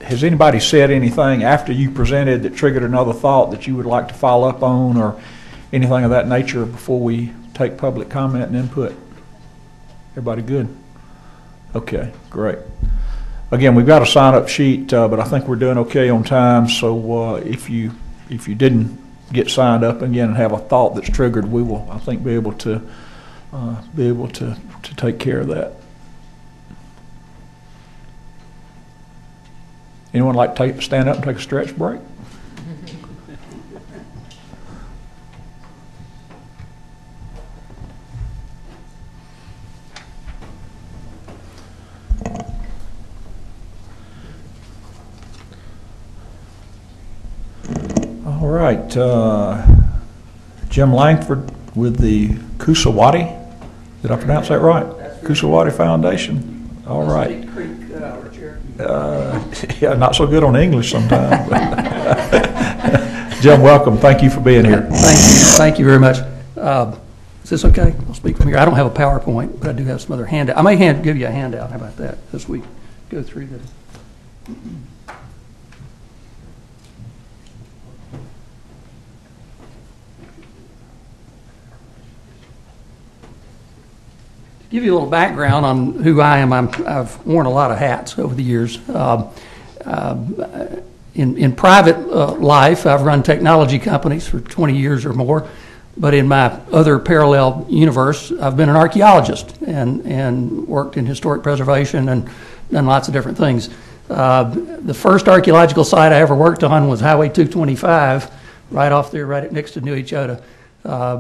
S1: has anybody said anything after you presented that triggered another thought that you would like to follow up on, or anything of that nature before we take public comment and input? Everybody good? Okay, great. Again, we've got a sign-up sheet, but I think we're doing okay on time, so if you if you didn't get signed up again and have a thought that's triggered, we will, I think, be able to take care of that. Anyone like to stand up and take a stretch break? All right, Jim Langford with the Kusawati. Did I pronounce that right? Kusawati Foundation. All right. Yeah, not so good on English sometimes. Jim, welcome. Thank you for being here.
S16: Thank you very much. Is this okay? I'll speak from here. I don't have a PowerPoint, but I do have some other handout. I may give you a handout. How about that as we go through this? Give you a little background on who I am. I've worn a lot of hats over the years. In private life, I've run technology companies for 20 years or more. But in my other parallel universe, I've been an archaeologist and worked in historic preservation and done lots of different things. The first archaeological site I ever worked on was Highway 225, right off there, right next to New Echota.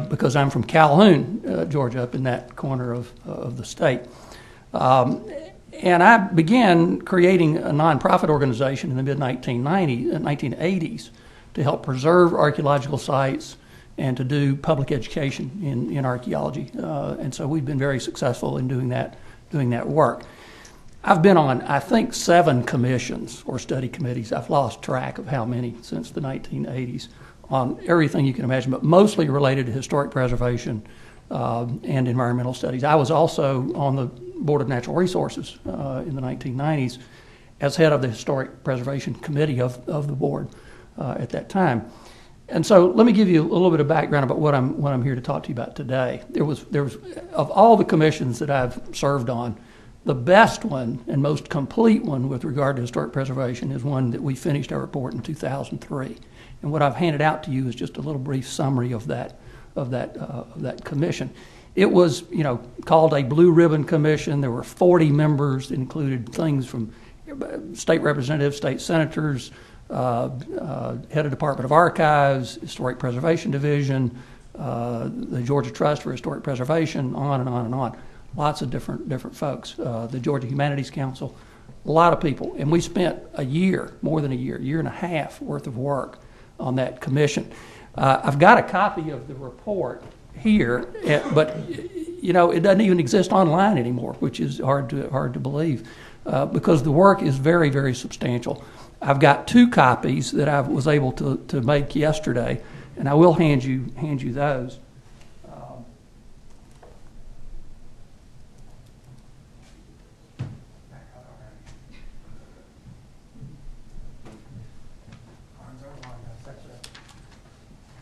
S16: Because I'm from Calhoun, Georgia, up in that corner of the state. And I began creating a nonprofit organization in the mid-1980s to help preserve archaeological sites and to do public education in archaeology. And so we've been very successful in doing that work. I've been on, I think, 7 commissions or study committees. I've lost track of how many since the 1980s. On everything you can imagine, but mostly related to historic preservation and environmental studies. I was also on the Board of Natural Resources in the 1990s as head of the Historic Preservation Committee of the board at that time. And so let me give you a little bit of background about what I'm here to talk to you about today. There was of all the commissions that I've served on, the best one and most complete one with regard to historic preservation is one that we finished our report in 2003. And what I've handed out to you is just a little brief summary of that commission. It was, called a Blue Ribbon Commission. There were 40 members, included things from state representatives, state senators, head of Department of Archives, Historic Preservation Division, the Georgia Trust for Historic Preservation, on and on and on. Lots of different folks. The Georgia Humanities Council, a lot of people. And we spent more than a year and a half worth of work on that commission. I've got a copy of the report here, but it doesn't even exist online anymore, which is hard to believe because the work is very, very substantial. I've got 2 copies that I was able to make yesterday, and I will hand you those.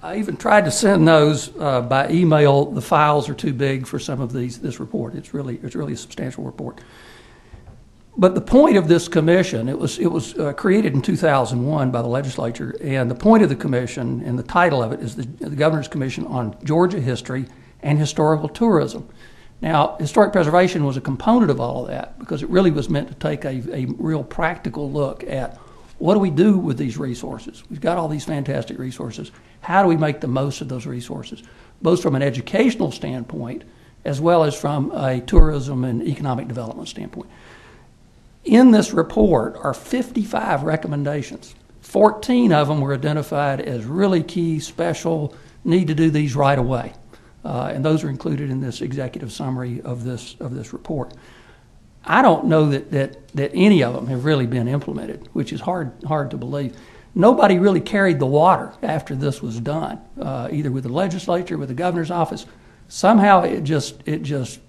S16: I even tried to send those by email. The files are too big for some of this report. It's really a substantial report. But the point of this commission, it was created in 2001 by the legislature, and the point of the commission and the title of it is the Governor's Commission on Georgia History and Historical Tourism. Now, historic preservation was a component of all of that because it really was meant to take a real practical look at what do we do with these resources? We've got all these fantastic resources. How do we make the most of those resources, both from an educational standpoint as well as from a tourism and economic development standpoint? In this report are 55 recommendations. 14 of them were identified as really key, special, need to do these right away. And those are included in this executive summary of this report. I don't know that any of them have really been implemented, which is hard to believe. Nobody really carried the water after this was done, either with the legislature, with the governor's office. Somehow it just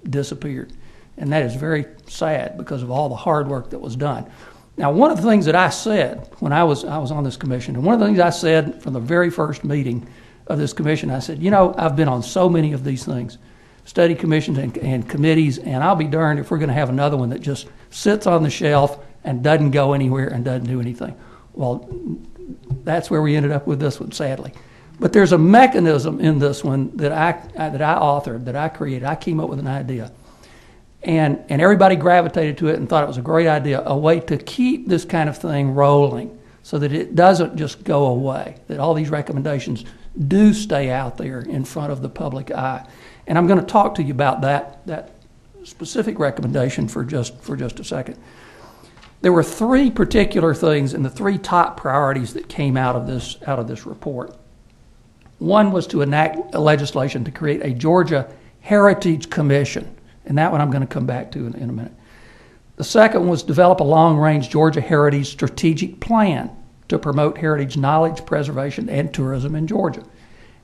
S16: disappeared. And that is very sad because of all the hard work that was done. Now, one of the things that I said when I was on this commission, and one of the things I said from the very first meeting of this commission, I said, I've been on so many of these things, study commissions and committees, and I'll be darned if we're going to have another one that just sits on the shelf and doesn't go anywhere and doesn't do anything. Well, that's where we ended up with this one, sadly. But there's a mechanism in this one that I authored, that I created. I came up with an idea. And everybody gravitated to it and thought it was a great idea, a way to keep this kind of thing rolling so that it doesn't just go away, that all these recommendations do stay out there in front of the public eye. And I'm going to talk to you about that specific recommendation for just a second. There were three particular things and the three top priorities that came out of this report. One was to enact legislation to create a Georgia Heritage Commission, and that one I'm going to come back to in a minute. The second was develop a long-range Georgia Heritage Strategic Plan to promote heritage knowledge, preservation, and tourism in Georgia.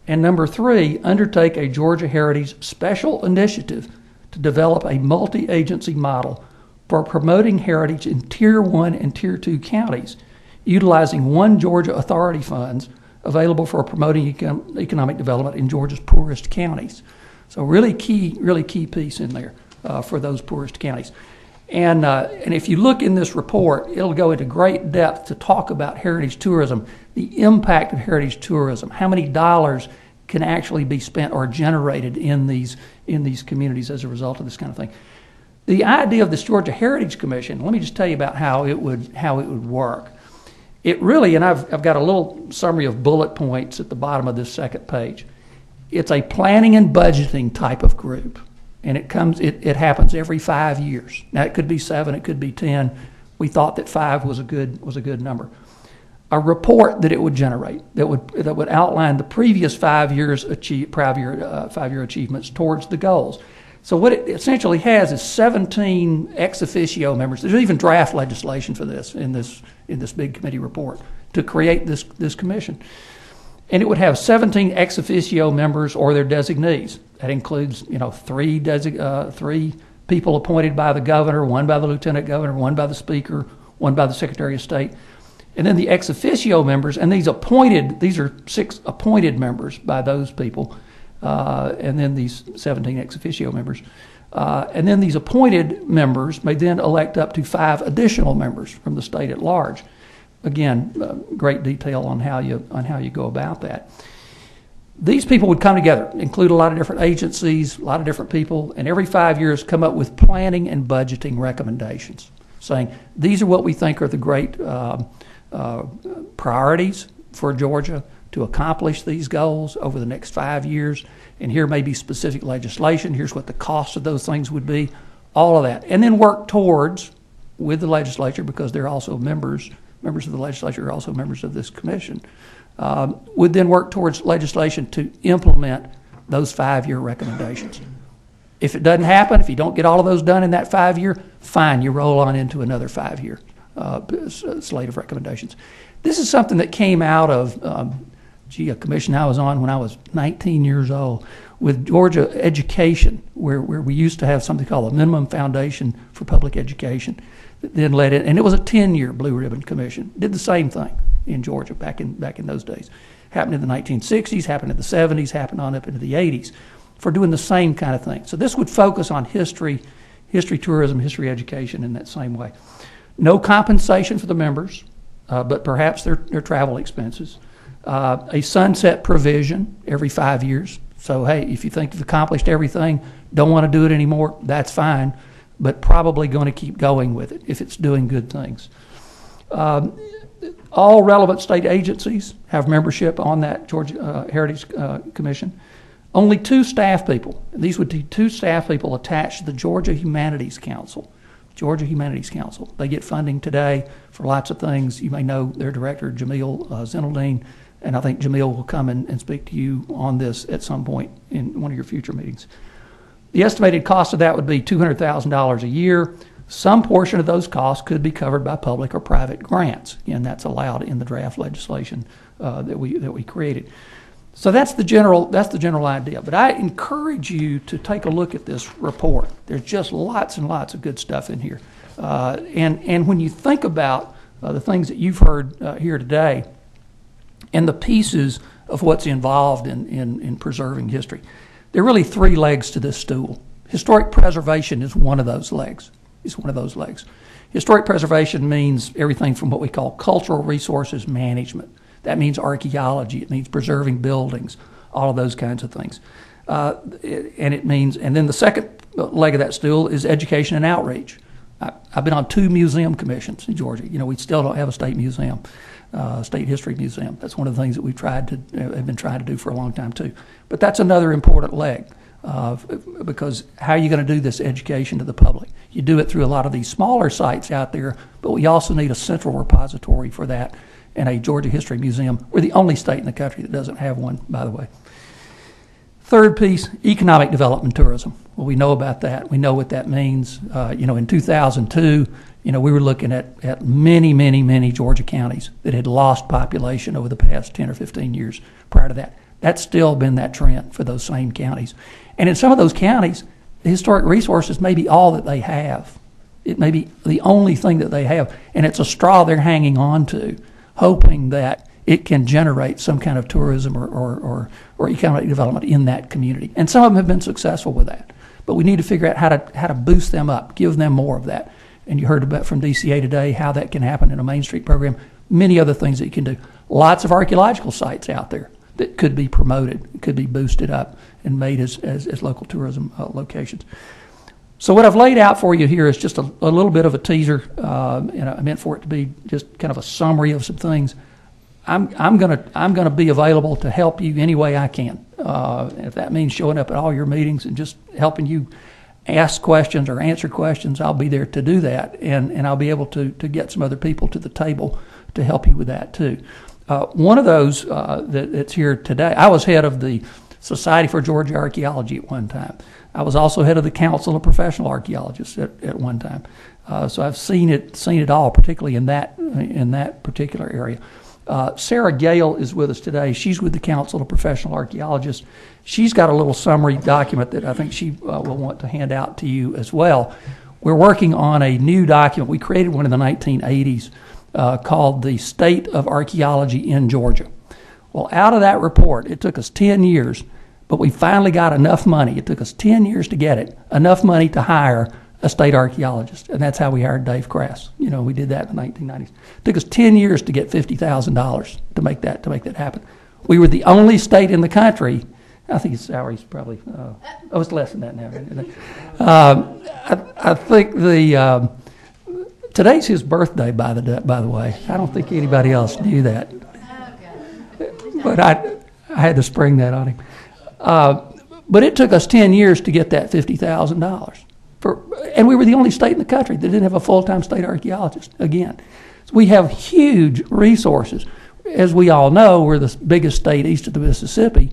S16: And number three, undertake a Georgia Heritage Special Initiative to develop a multi-agency model for promoting heritage in Tier 1 and Tier 2 counties, utilizing one Georgia Authority funds available for promoting economic development in Georgia's poorest counties. So really key piece in there for those poorest counties. And if you look in this report, it'll go into great depth to talk about heritage tourism, the impact of heritage tourism, how many dollars can actually be spent or generated in these communities as a result of this kind of thing. The idea of this Georgia Heritage Commission, let me just tell you about how it would work. It really, and I've got a little summary of bullet points at the bottom of this second page. It's a planning and budgeting type of group, and it happens every 5 years. Now it could be 7, it could be 10. We thought that 5 was a good number. A report that it would generate that would outline the previous 5 years' 5-year achievements towards the goals. So what it essentially has is 17 ex officio members. There's even draft legislation for this in this big committee report to create this commission. And it would have 17 ex officio members or their designees. That includes, three people appointed by the governor, one by the lieutenant governor, one by the speaker, one by the secretary of state. And then the ex officio members, and these are 6 appointed members by those people, and then these 17 ex officio members. And then these appointed members may then elect up to 5 additional members from the state at large. Again, great detail on how you go about that. These people would come together, include a lot of different agencies, a lot of different people, and every 5 years come up with planning and budgeting recommendations, saying these are what we think are the great priorities for Georgia to accomplish these goals over the next 5 years, and here may be specific legislation, here's what the cost of those things would be, all of that. And then work towards, with the legislature, because they're also members of the legislature are also members of this commission, would then work towards legislation to implement those 5-year recommendations. If it doesn't happen, if you don't get all of those done in that 5-year, fine, you roll on into another 5-year slate of recommendations. This is something that came out of a commission I was on when I was 19 years old with Georgia Education, where we used to have something called a Minimum Foundation for Public Education that then led it, and it was a 10-year Blue Ribbon Commission. Did the same thing in Georgia back in those days. Happened in the 1960s, happened in the 70s, happened on up into the 80s for doing the same kind of thing. So this would focus on history tourism, history education in that same way. No compensation for the members, but perhaps their travel expenses. A sunset provision every 5 years. So, hey, if you think you've accomplished everything, don't want to do it anymore, that's fine, but probably going to keep going with it if it's doing good things. All relevant state agencies have membership on that Georgia Heritage Commission. Only 2 staff people. These would be 2 staff people attached to the Georgia Humanities Council. Georgia Humanities Council. They get funding today for lots of things. You may know their director, Jamil Zinaldine, and I think Jamil will come and speak to you on this at some point in one of your future meetings. The estimated cost of that would be $200,000 a year. Some portion of those costs could be covered by public or private grants, and that's allowed in the draft legislation that we created. So that's the general idea. But I encourage you to take a look at this report. There's just lots and lots of good stuff in here. And when you think about the things that you've heard here today and the pieces of what's involved in preserving history, there are really 3 legs to this stool. Historic preservation is one of those legs. It's one of those legs. Historic preservation means everything from what we call cultural resources management. That means archaeology. It means preserving buildings, all of those kinds of things. And then the second leg of that stool is education and outreach. I've been on 2 museum commissions in Georgia. We still don't have a state museum, state history museum. That's one of the things that have been trying to do for a long time too. But that's another important leg, because how are you going to do this education to the public? You do it through a lot of these smaller sites out there, but we also need a central repository for that and a Georgia History Museum. We're the only state in the country that doesn't have one, by the way. Third piece, economic development tourism. Well, we know about that. We know what that means. In 2002, we were looking at many Georgia counties that had lost population over the past 10 or 15 years prior to that. That's still been that trend for those same counties. And in some of those counties, the historic resources may be all that they have. It may be the only thing that they have, and it's a straw they're hanging on to, hoping that it can generate some kind of tourism or economic development in that community. And some of them have been successful with that. But we need to figure out how to boost them up, give them more of that. And you heard about from DCA today how that can happen in a Main Street program. Many other things that you can do. Lots of archaeological sites out there that could be promoted, could be boosted up and made as local tourism locations. So what I've laid out for you here is just a little bit of a teaser. I meant for it to be just kind of a summary of some things. I'm gonna be available to help you any way I can. If that means showing up at all your meetings and just helping you ask questions or answer questions, I'll be there to do that, and I'll be able to get some other people to the table to help you with that too. One of those that's here today, I was head of the Society for Georgia Archaeology at one time. I was also head of the Council of Professional Archaeologists at one time. So I've seen it all, particularly in that particular area. Sarah Gale is with us today. She's with the Council of Professional Archaeologists. She's got a little summary document that I think she will want to hand out to you as well. We're working on a new document. We created one in the 1980s called the State of Archaeology in Georgia. Well, out of that report, it took us 10 years, but we finally got enough money. It took us 10 years to get it, enough money to hire a state archaeologist, and that's how we hired Dave Crass. We did that in the 1990s. It took us 10 years to get $50,000 to make that happen. We were the only state in the country. I think his salary's probably it's less than that now. I think today's his birthday, by the way. I don't think anybody else knew that, but I had to spring that on him. But it took us 10 years to get that $50,000. And we were the only state in the country that didn't have a full-time state archaeologist, again. So we have huge resources. As we all know, we're the biggest state east of the Mississippi.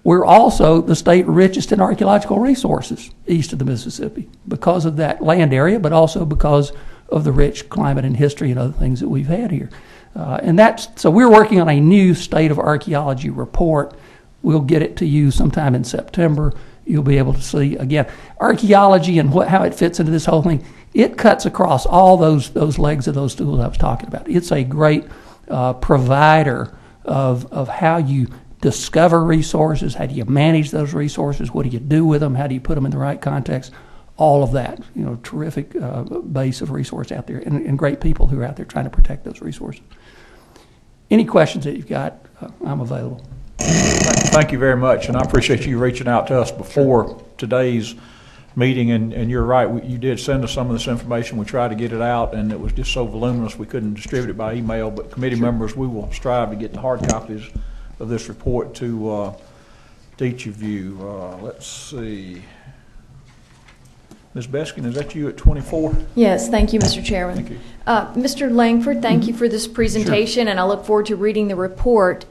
S16: We're also the state richest in archaeological resources east of the Mississippi because of that land area, but also because of the rich climate and history and other things that we've had here. So we're working on a new State of Archaeology report. We'll get it to you sometime in September. You'll be able to see, again, archaeology and how it fits into this whole thing. It cuts across all those legs of those stools I was talking about. It's a great provider of how you discover resources, how do you manage those resources, what do you do with them, how do you put them in the right context, all of that. Terrific base of resource out there and great people who are out there trying to protect those resources. Any questions that you've got, I'm available.
S1: Thank you very much, and I appreciate you reaching out to us before today's meeting, and you're right, you did send us some of this information. We tried to get it out, and it was just so voluminous we couldn't distribute it by email, but committee members, we will strive to get the hard copies of this report to each of you. Let's see. Ms. Beth Skin, is that you at 24?
S6: Yes, thank you, Mr. Chairman.
S1: Thank you.
S6: Mr. Langford, thank you for this presentation, sure. And I look forward to reading the report.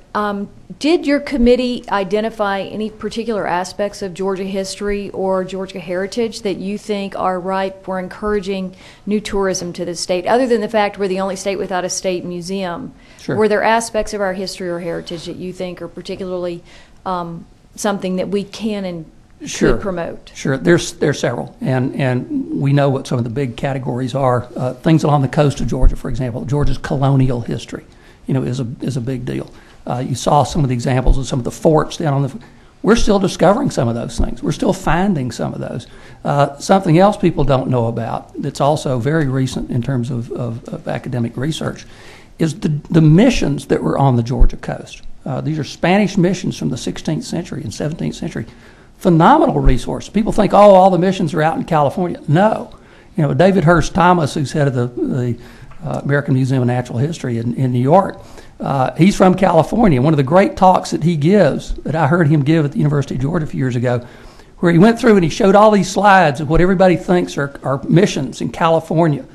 S6: Did your committee identify any particular aspects of Georgia history or Georgia heritage that you think are ripe for encouraging new tourism to the state, other than the fact we're the only state without a state museum? Sure. Were there aspects of our history or heritage that you think are particularly something that we can and
S16: Sure.
S6: promote?
S16: Sure, there's several, and we know what some of the big categories are. Things along the coast of Georgia, for example, Georgia's colonial history, is a big deal. You saw some of the examples of some of the forts down on the. We're still discovering some of those things. We're still finding some of those. Something else people don't know about that's also very recent in terms of academic research is the missions that were on the Georgia coast. These are Spanish missions from the 16th century and 17th century. Phenomenal resource. People think, oh, all the missions are out in California. No. You know, David Hurst Thomas, who's head of the American Museum of Natural History in New York, he's from California. One of the great talks that he gives, that I heard him give at the University of Georgia a few years ago, where he went through and he showed all these slides of what everybody thinks are missions in California.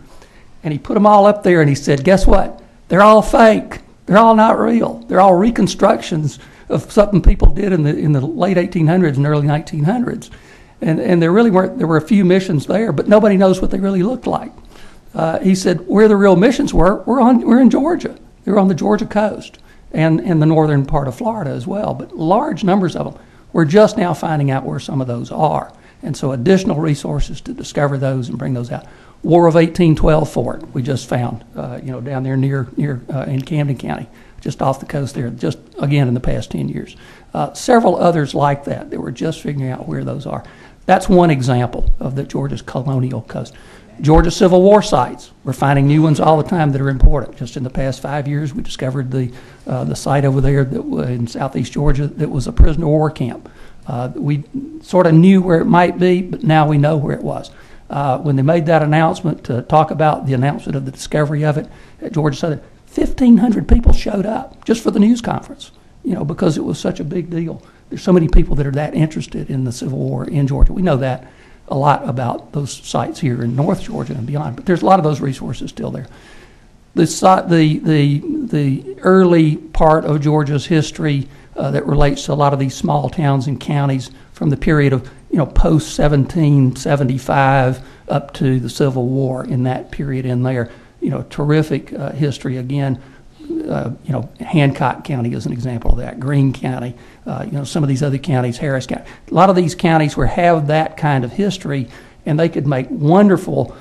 S16: And he put them all up there and he said, guess what? They're all fake. They're all not real. They're all reconstructions of something people did in the late 1800s and early 1900s. And there really weren't, there were a few missions there, but nobody knows what they really looked like. He said where the real missions we're in Georgia. They were on the Georgia coast and the northern part of Florida as well, but large numbers of them. We're just now finding out where some of those are. And so additional resources to discover those and bring those out. War of 1812 fort we just found, down there near in Camden County, just off the coast there, just again in the past 10 years. Several others like that we're just figuring out where those are. That's one example of the Georgia's colonial coast. Georgia Civil War sites, we're finding new ones all the time that are important. Just in the past 5 years, we discovered the site over there that in southeast Georgia that was a prisoner of war camp. We sort of knew where it might be, but now we know where it was. When they made that announcement to talk about the announcement of the discovery of it at Georgia Southern, 1,500 people showed up just for the news conference, because it was such a big deal. There's so many people that are that interested in the Civil War in Georgia. We know that a lot about those sites here in North Georgia and beyond, but there's a lot of those resources still there. The early part of Georgia's history that relates to a lot of these small towns and counties from the period of post 1775 up to the Civil War, in that period in there, terrific history again. Hancock County is an example of that. Greene County, some of these other counties, Harris County. A lot of these counties have that kind of history, and they could make wonderful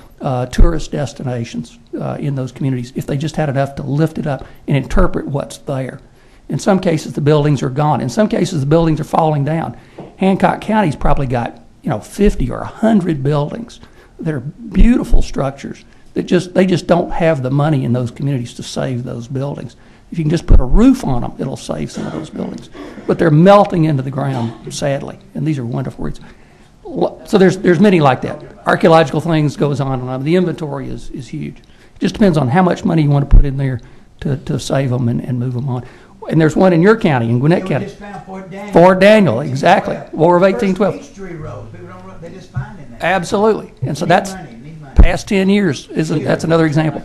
S16: tourist destinations in those communities if they just had enough to lift it up and interpret what's there. In some cases, the buildings are gone. In some cases, the buildings are falling down. Hancock County's probably got 50 or 100 buildings that are beautiful structures that they just don't have the money in those communities to save those buildings. If you can just put a roof on them, it'll save some of those buildings. But they're melting into the ground, sadly, and these are wonderful reasons. So there's many like that. Archaeological things goes on and on. The inventory is huge. It just depends on how much money you want to put in there to save them and move them on. And there's one in your county, in Gwinnett County.
S5: Just found Fort Daniel.
S16: Fort Daniel, exactly. War of 1812.
S5: Peachtree Road. People don't, they just find in there.
S16: Absolutely. And so
S5: Need
S16: that's
S5: money.
S16: past 10 years. That's another example.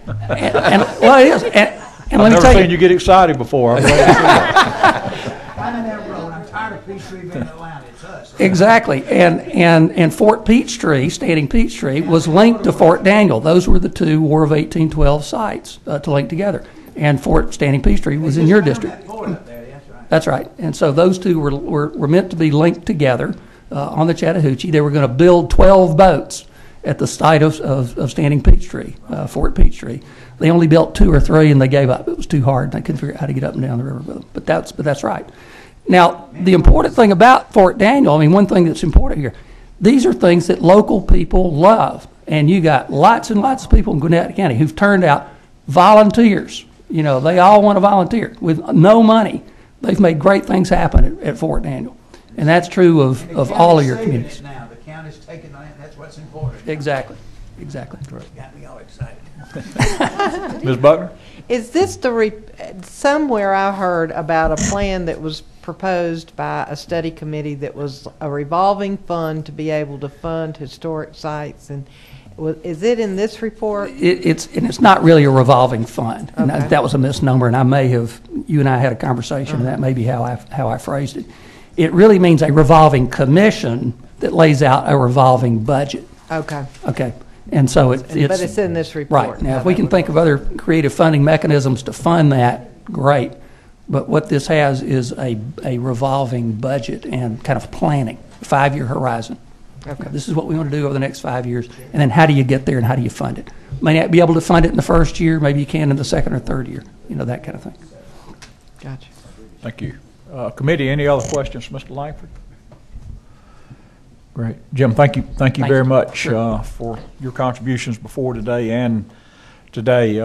S16: Well, it is. And
S1: I've
S16: let me
S1: never
S16: tell
S1: seen
S16: you,
S1: you get excited before. I'm glad to see that.
S5: I'm in that road. I'm tired of Peachtree being in Atlanta. It's us.
S16: exactly. And Fort Peachtree, Standing Peachtree, was linked to Fort Daniel. Those were the two War of 1812 sites to link together. And Fort Standing Peachtree was in your district. That's right. And so those two were meant to be linked together on the Chattahoochee. They were going to build 12 boats at the site of Standing Peachtree, Fort Peachtree. They only built 2 or 3 and they gave up. It was too hard and they couldn't figure out how to get up and down the river with them. But that's right. Now, the important thing about Fort Daniel, one thing that's important here, these are things that local people love. And you got lots and lots of people in Gwinnett County who've turned out volunteers. They all want to volunteer with no money. They've made great things happen at Fort Daniel. And that's true of all of your communities.
S5: Now. The county's taking the land. That's what's important.
S16: Exactly.
S5: Got me all excited.
S1: Ms. Buckner?
S17: Is this somewhere I heard about a plan that was proposed by a study committee that was a revolving fund to be able to fund historic sites, and is it in this report?
S16: It's not really a revolving fund. And
S17: Okay.
S16: that was a misnomer, and you and I had a conversation, and that may be how I phrased it. It really means a revolving commission that lays out a revolving budget.
S17: Okay.
S16: Okay. And so it's...
S17: But it's in this report.
S16: Right. Now, if we can think of other creative funding mechanisms to fund that, great. But what this has is a revolving budget and kind of planning, 5-year horizon.
S17: Okay.
S16: This is what we want to do over the next 5 years. And then how do you get there and how do you fund it? May not be able to fund it in the first year. Maybe you can in the second or third year. That kind of thing.
S17: Gotcha.
S1: Thank you. Committee, any other questions for Mr. Langford? Great. Jim, thank you very much for your contributions before today and today.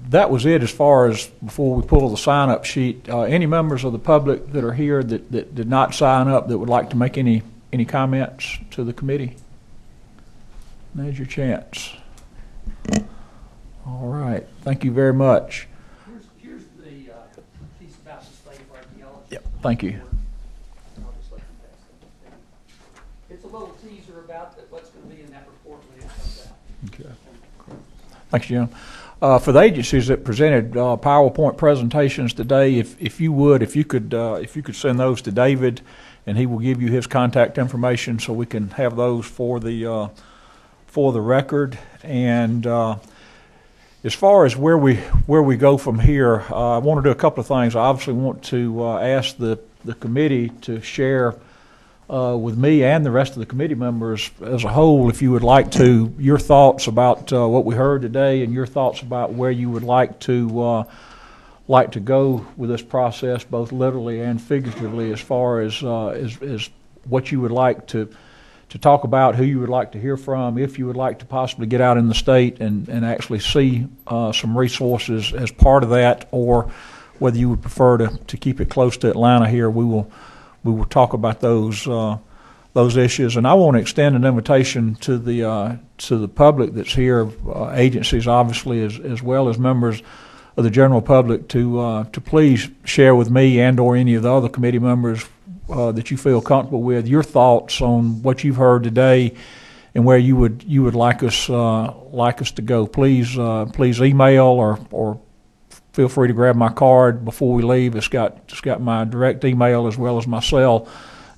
S1: That was it as far as before we pull the sign-up sheet. Any members of the public that are here that did not sign up that would like to make any comments to the committee? Now's your chance. All right. Thank you very much.
S16: Here's the piece about the state of archaeology.
S1: Yep. Thank you.
S16: It's a little teaser about what's going to be in that report when it comes out.
S1: Okay. Thanks, Jim. For the agencies that presented PowerPoint presentations today, if you could send those to David, and he will give you his contact information so we can have those for the record. And as far as where we go from here, I want to do a couple of things. I obviously want to ask the committee to share with me and the rest of the committee members as a whole, if you would like to, your thoughts about what we heard today and your thoughts about where you would like to go with this process, both literally and figuratively, as far as what you would like to talk about, who you would like to hear from, if you would like to possibly get out in the state and actually see some resources as part of that, or whether you would prefer to keep it close to Atlanta here. We will talk about those issues, and I want to extend an invitation to the public that's here, agencies obviously, as well as members of the general public, to please share with me and or any of the other committee members that you feel comfortable with your thoughts on what you've heard today and where you would like us to go. Please email or feel free to grab my card before we leave. It's got my direct email as well as my cell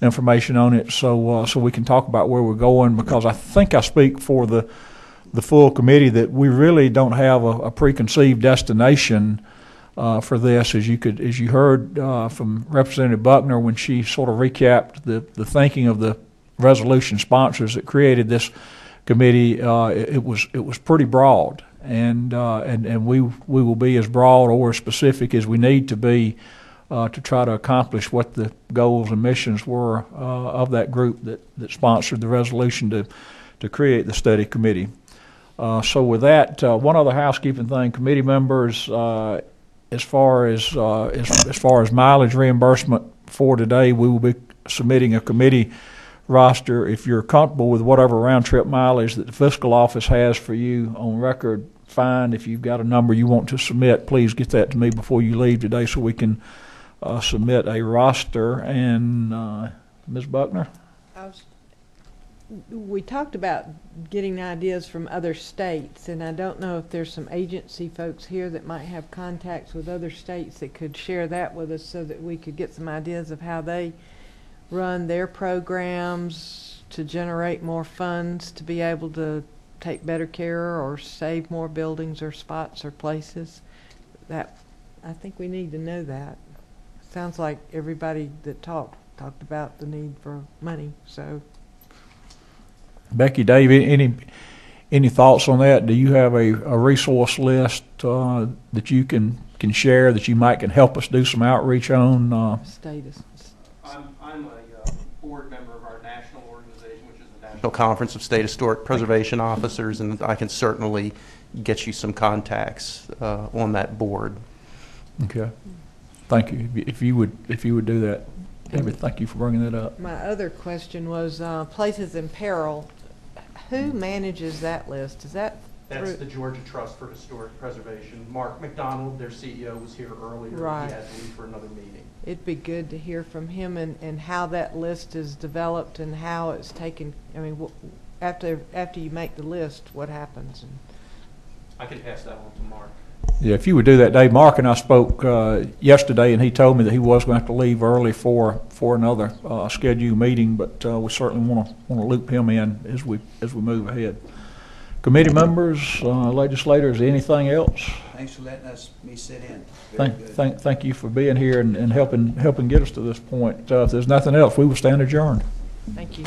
S1: information on it, so we can talk about where we're going, because I think I speak for the full committee that we really don't have a preconceived destination for this. As you heard from Representative Buckner when she sort of recapped the thinking of the resolution sponsors that created this committee, it was pretty broad. And we will be as broad or as specific as we need to be to try to accomplish what the goals and missions were of that group that sponsored the resolution to create the study committee. So with that, one other housekeeping thing, committee members, as far as mileage reimbursement for today, we will be submitting a committee roster. If you're comfortable with whatever round-trip mileage that the fiscal office has for you on record, fine. If you've got a number you want to submit, please get that to me before you leave today so we can submit a roster. And Ms. Buckner?
S17: We talked about getting ideas from other states, and I don't know if there's some agency folks here that might have contacts with other states that could share that with us so that we could get some ideas of how they run their programs to generate more funds to be able to take better care or save more buildings or spots or places. That, I think we need to know that. Sounds like everybody that talked about the need for money. So,
S1: Becky, Dave, any thoughts on that? Do you have a resource list that you can share that you might can help us do some outreach on?
S17: Status.
S10: I'm a board member of our national organization, which is the National Conference of State Historic Preservation Officers, and I can certainly get you some contacts on that board.
S1: Okay, thank you. If you would do that, David, thank you for bringing that up.
S17: My other question was places in peril. Who manages that list? Is that
S10: That's the Georgia Trust for Historic Preservation. Mark McDonald, their CEO, was here earlier.
S17: Right.
S10: He had to leave for another meeting.
S17: It'd be good to hear from him and how that list is developed and how it's taken. I mean, after you make the list, what happens?
S10: I can pass that on to Mark.
S1: Yeah, if you would do that, Dave. Mark and I spoke yesterday, and he told me that he was going to have to leave early for another scheduled meeting, but we certainly want to loop him in as we move ahead. Committee members, legislators, anything else?
S5: Thanks for letting me sit in.
S1: Thank you for being here and helping get us to this point. If there's nothing else, we will stand adjourned.
S17: Thank you.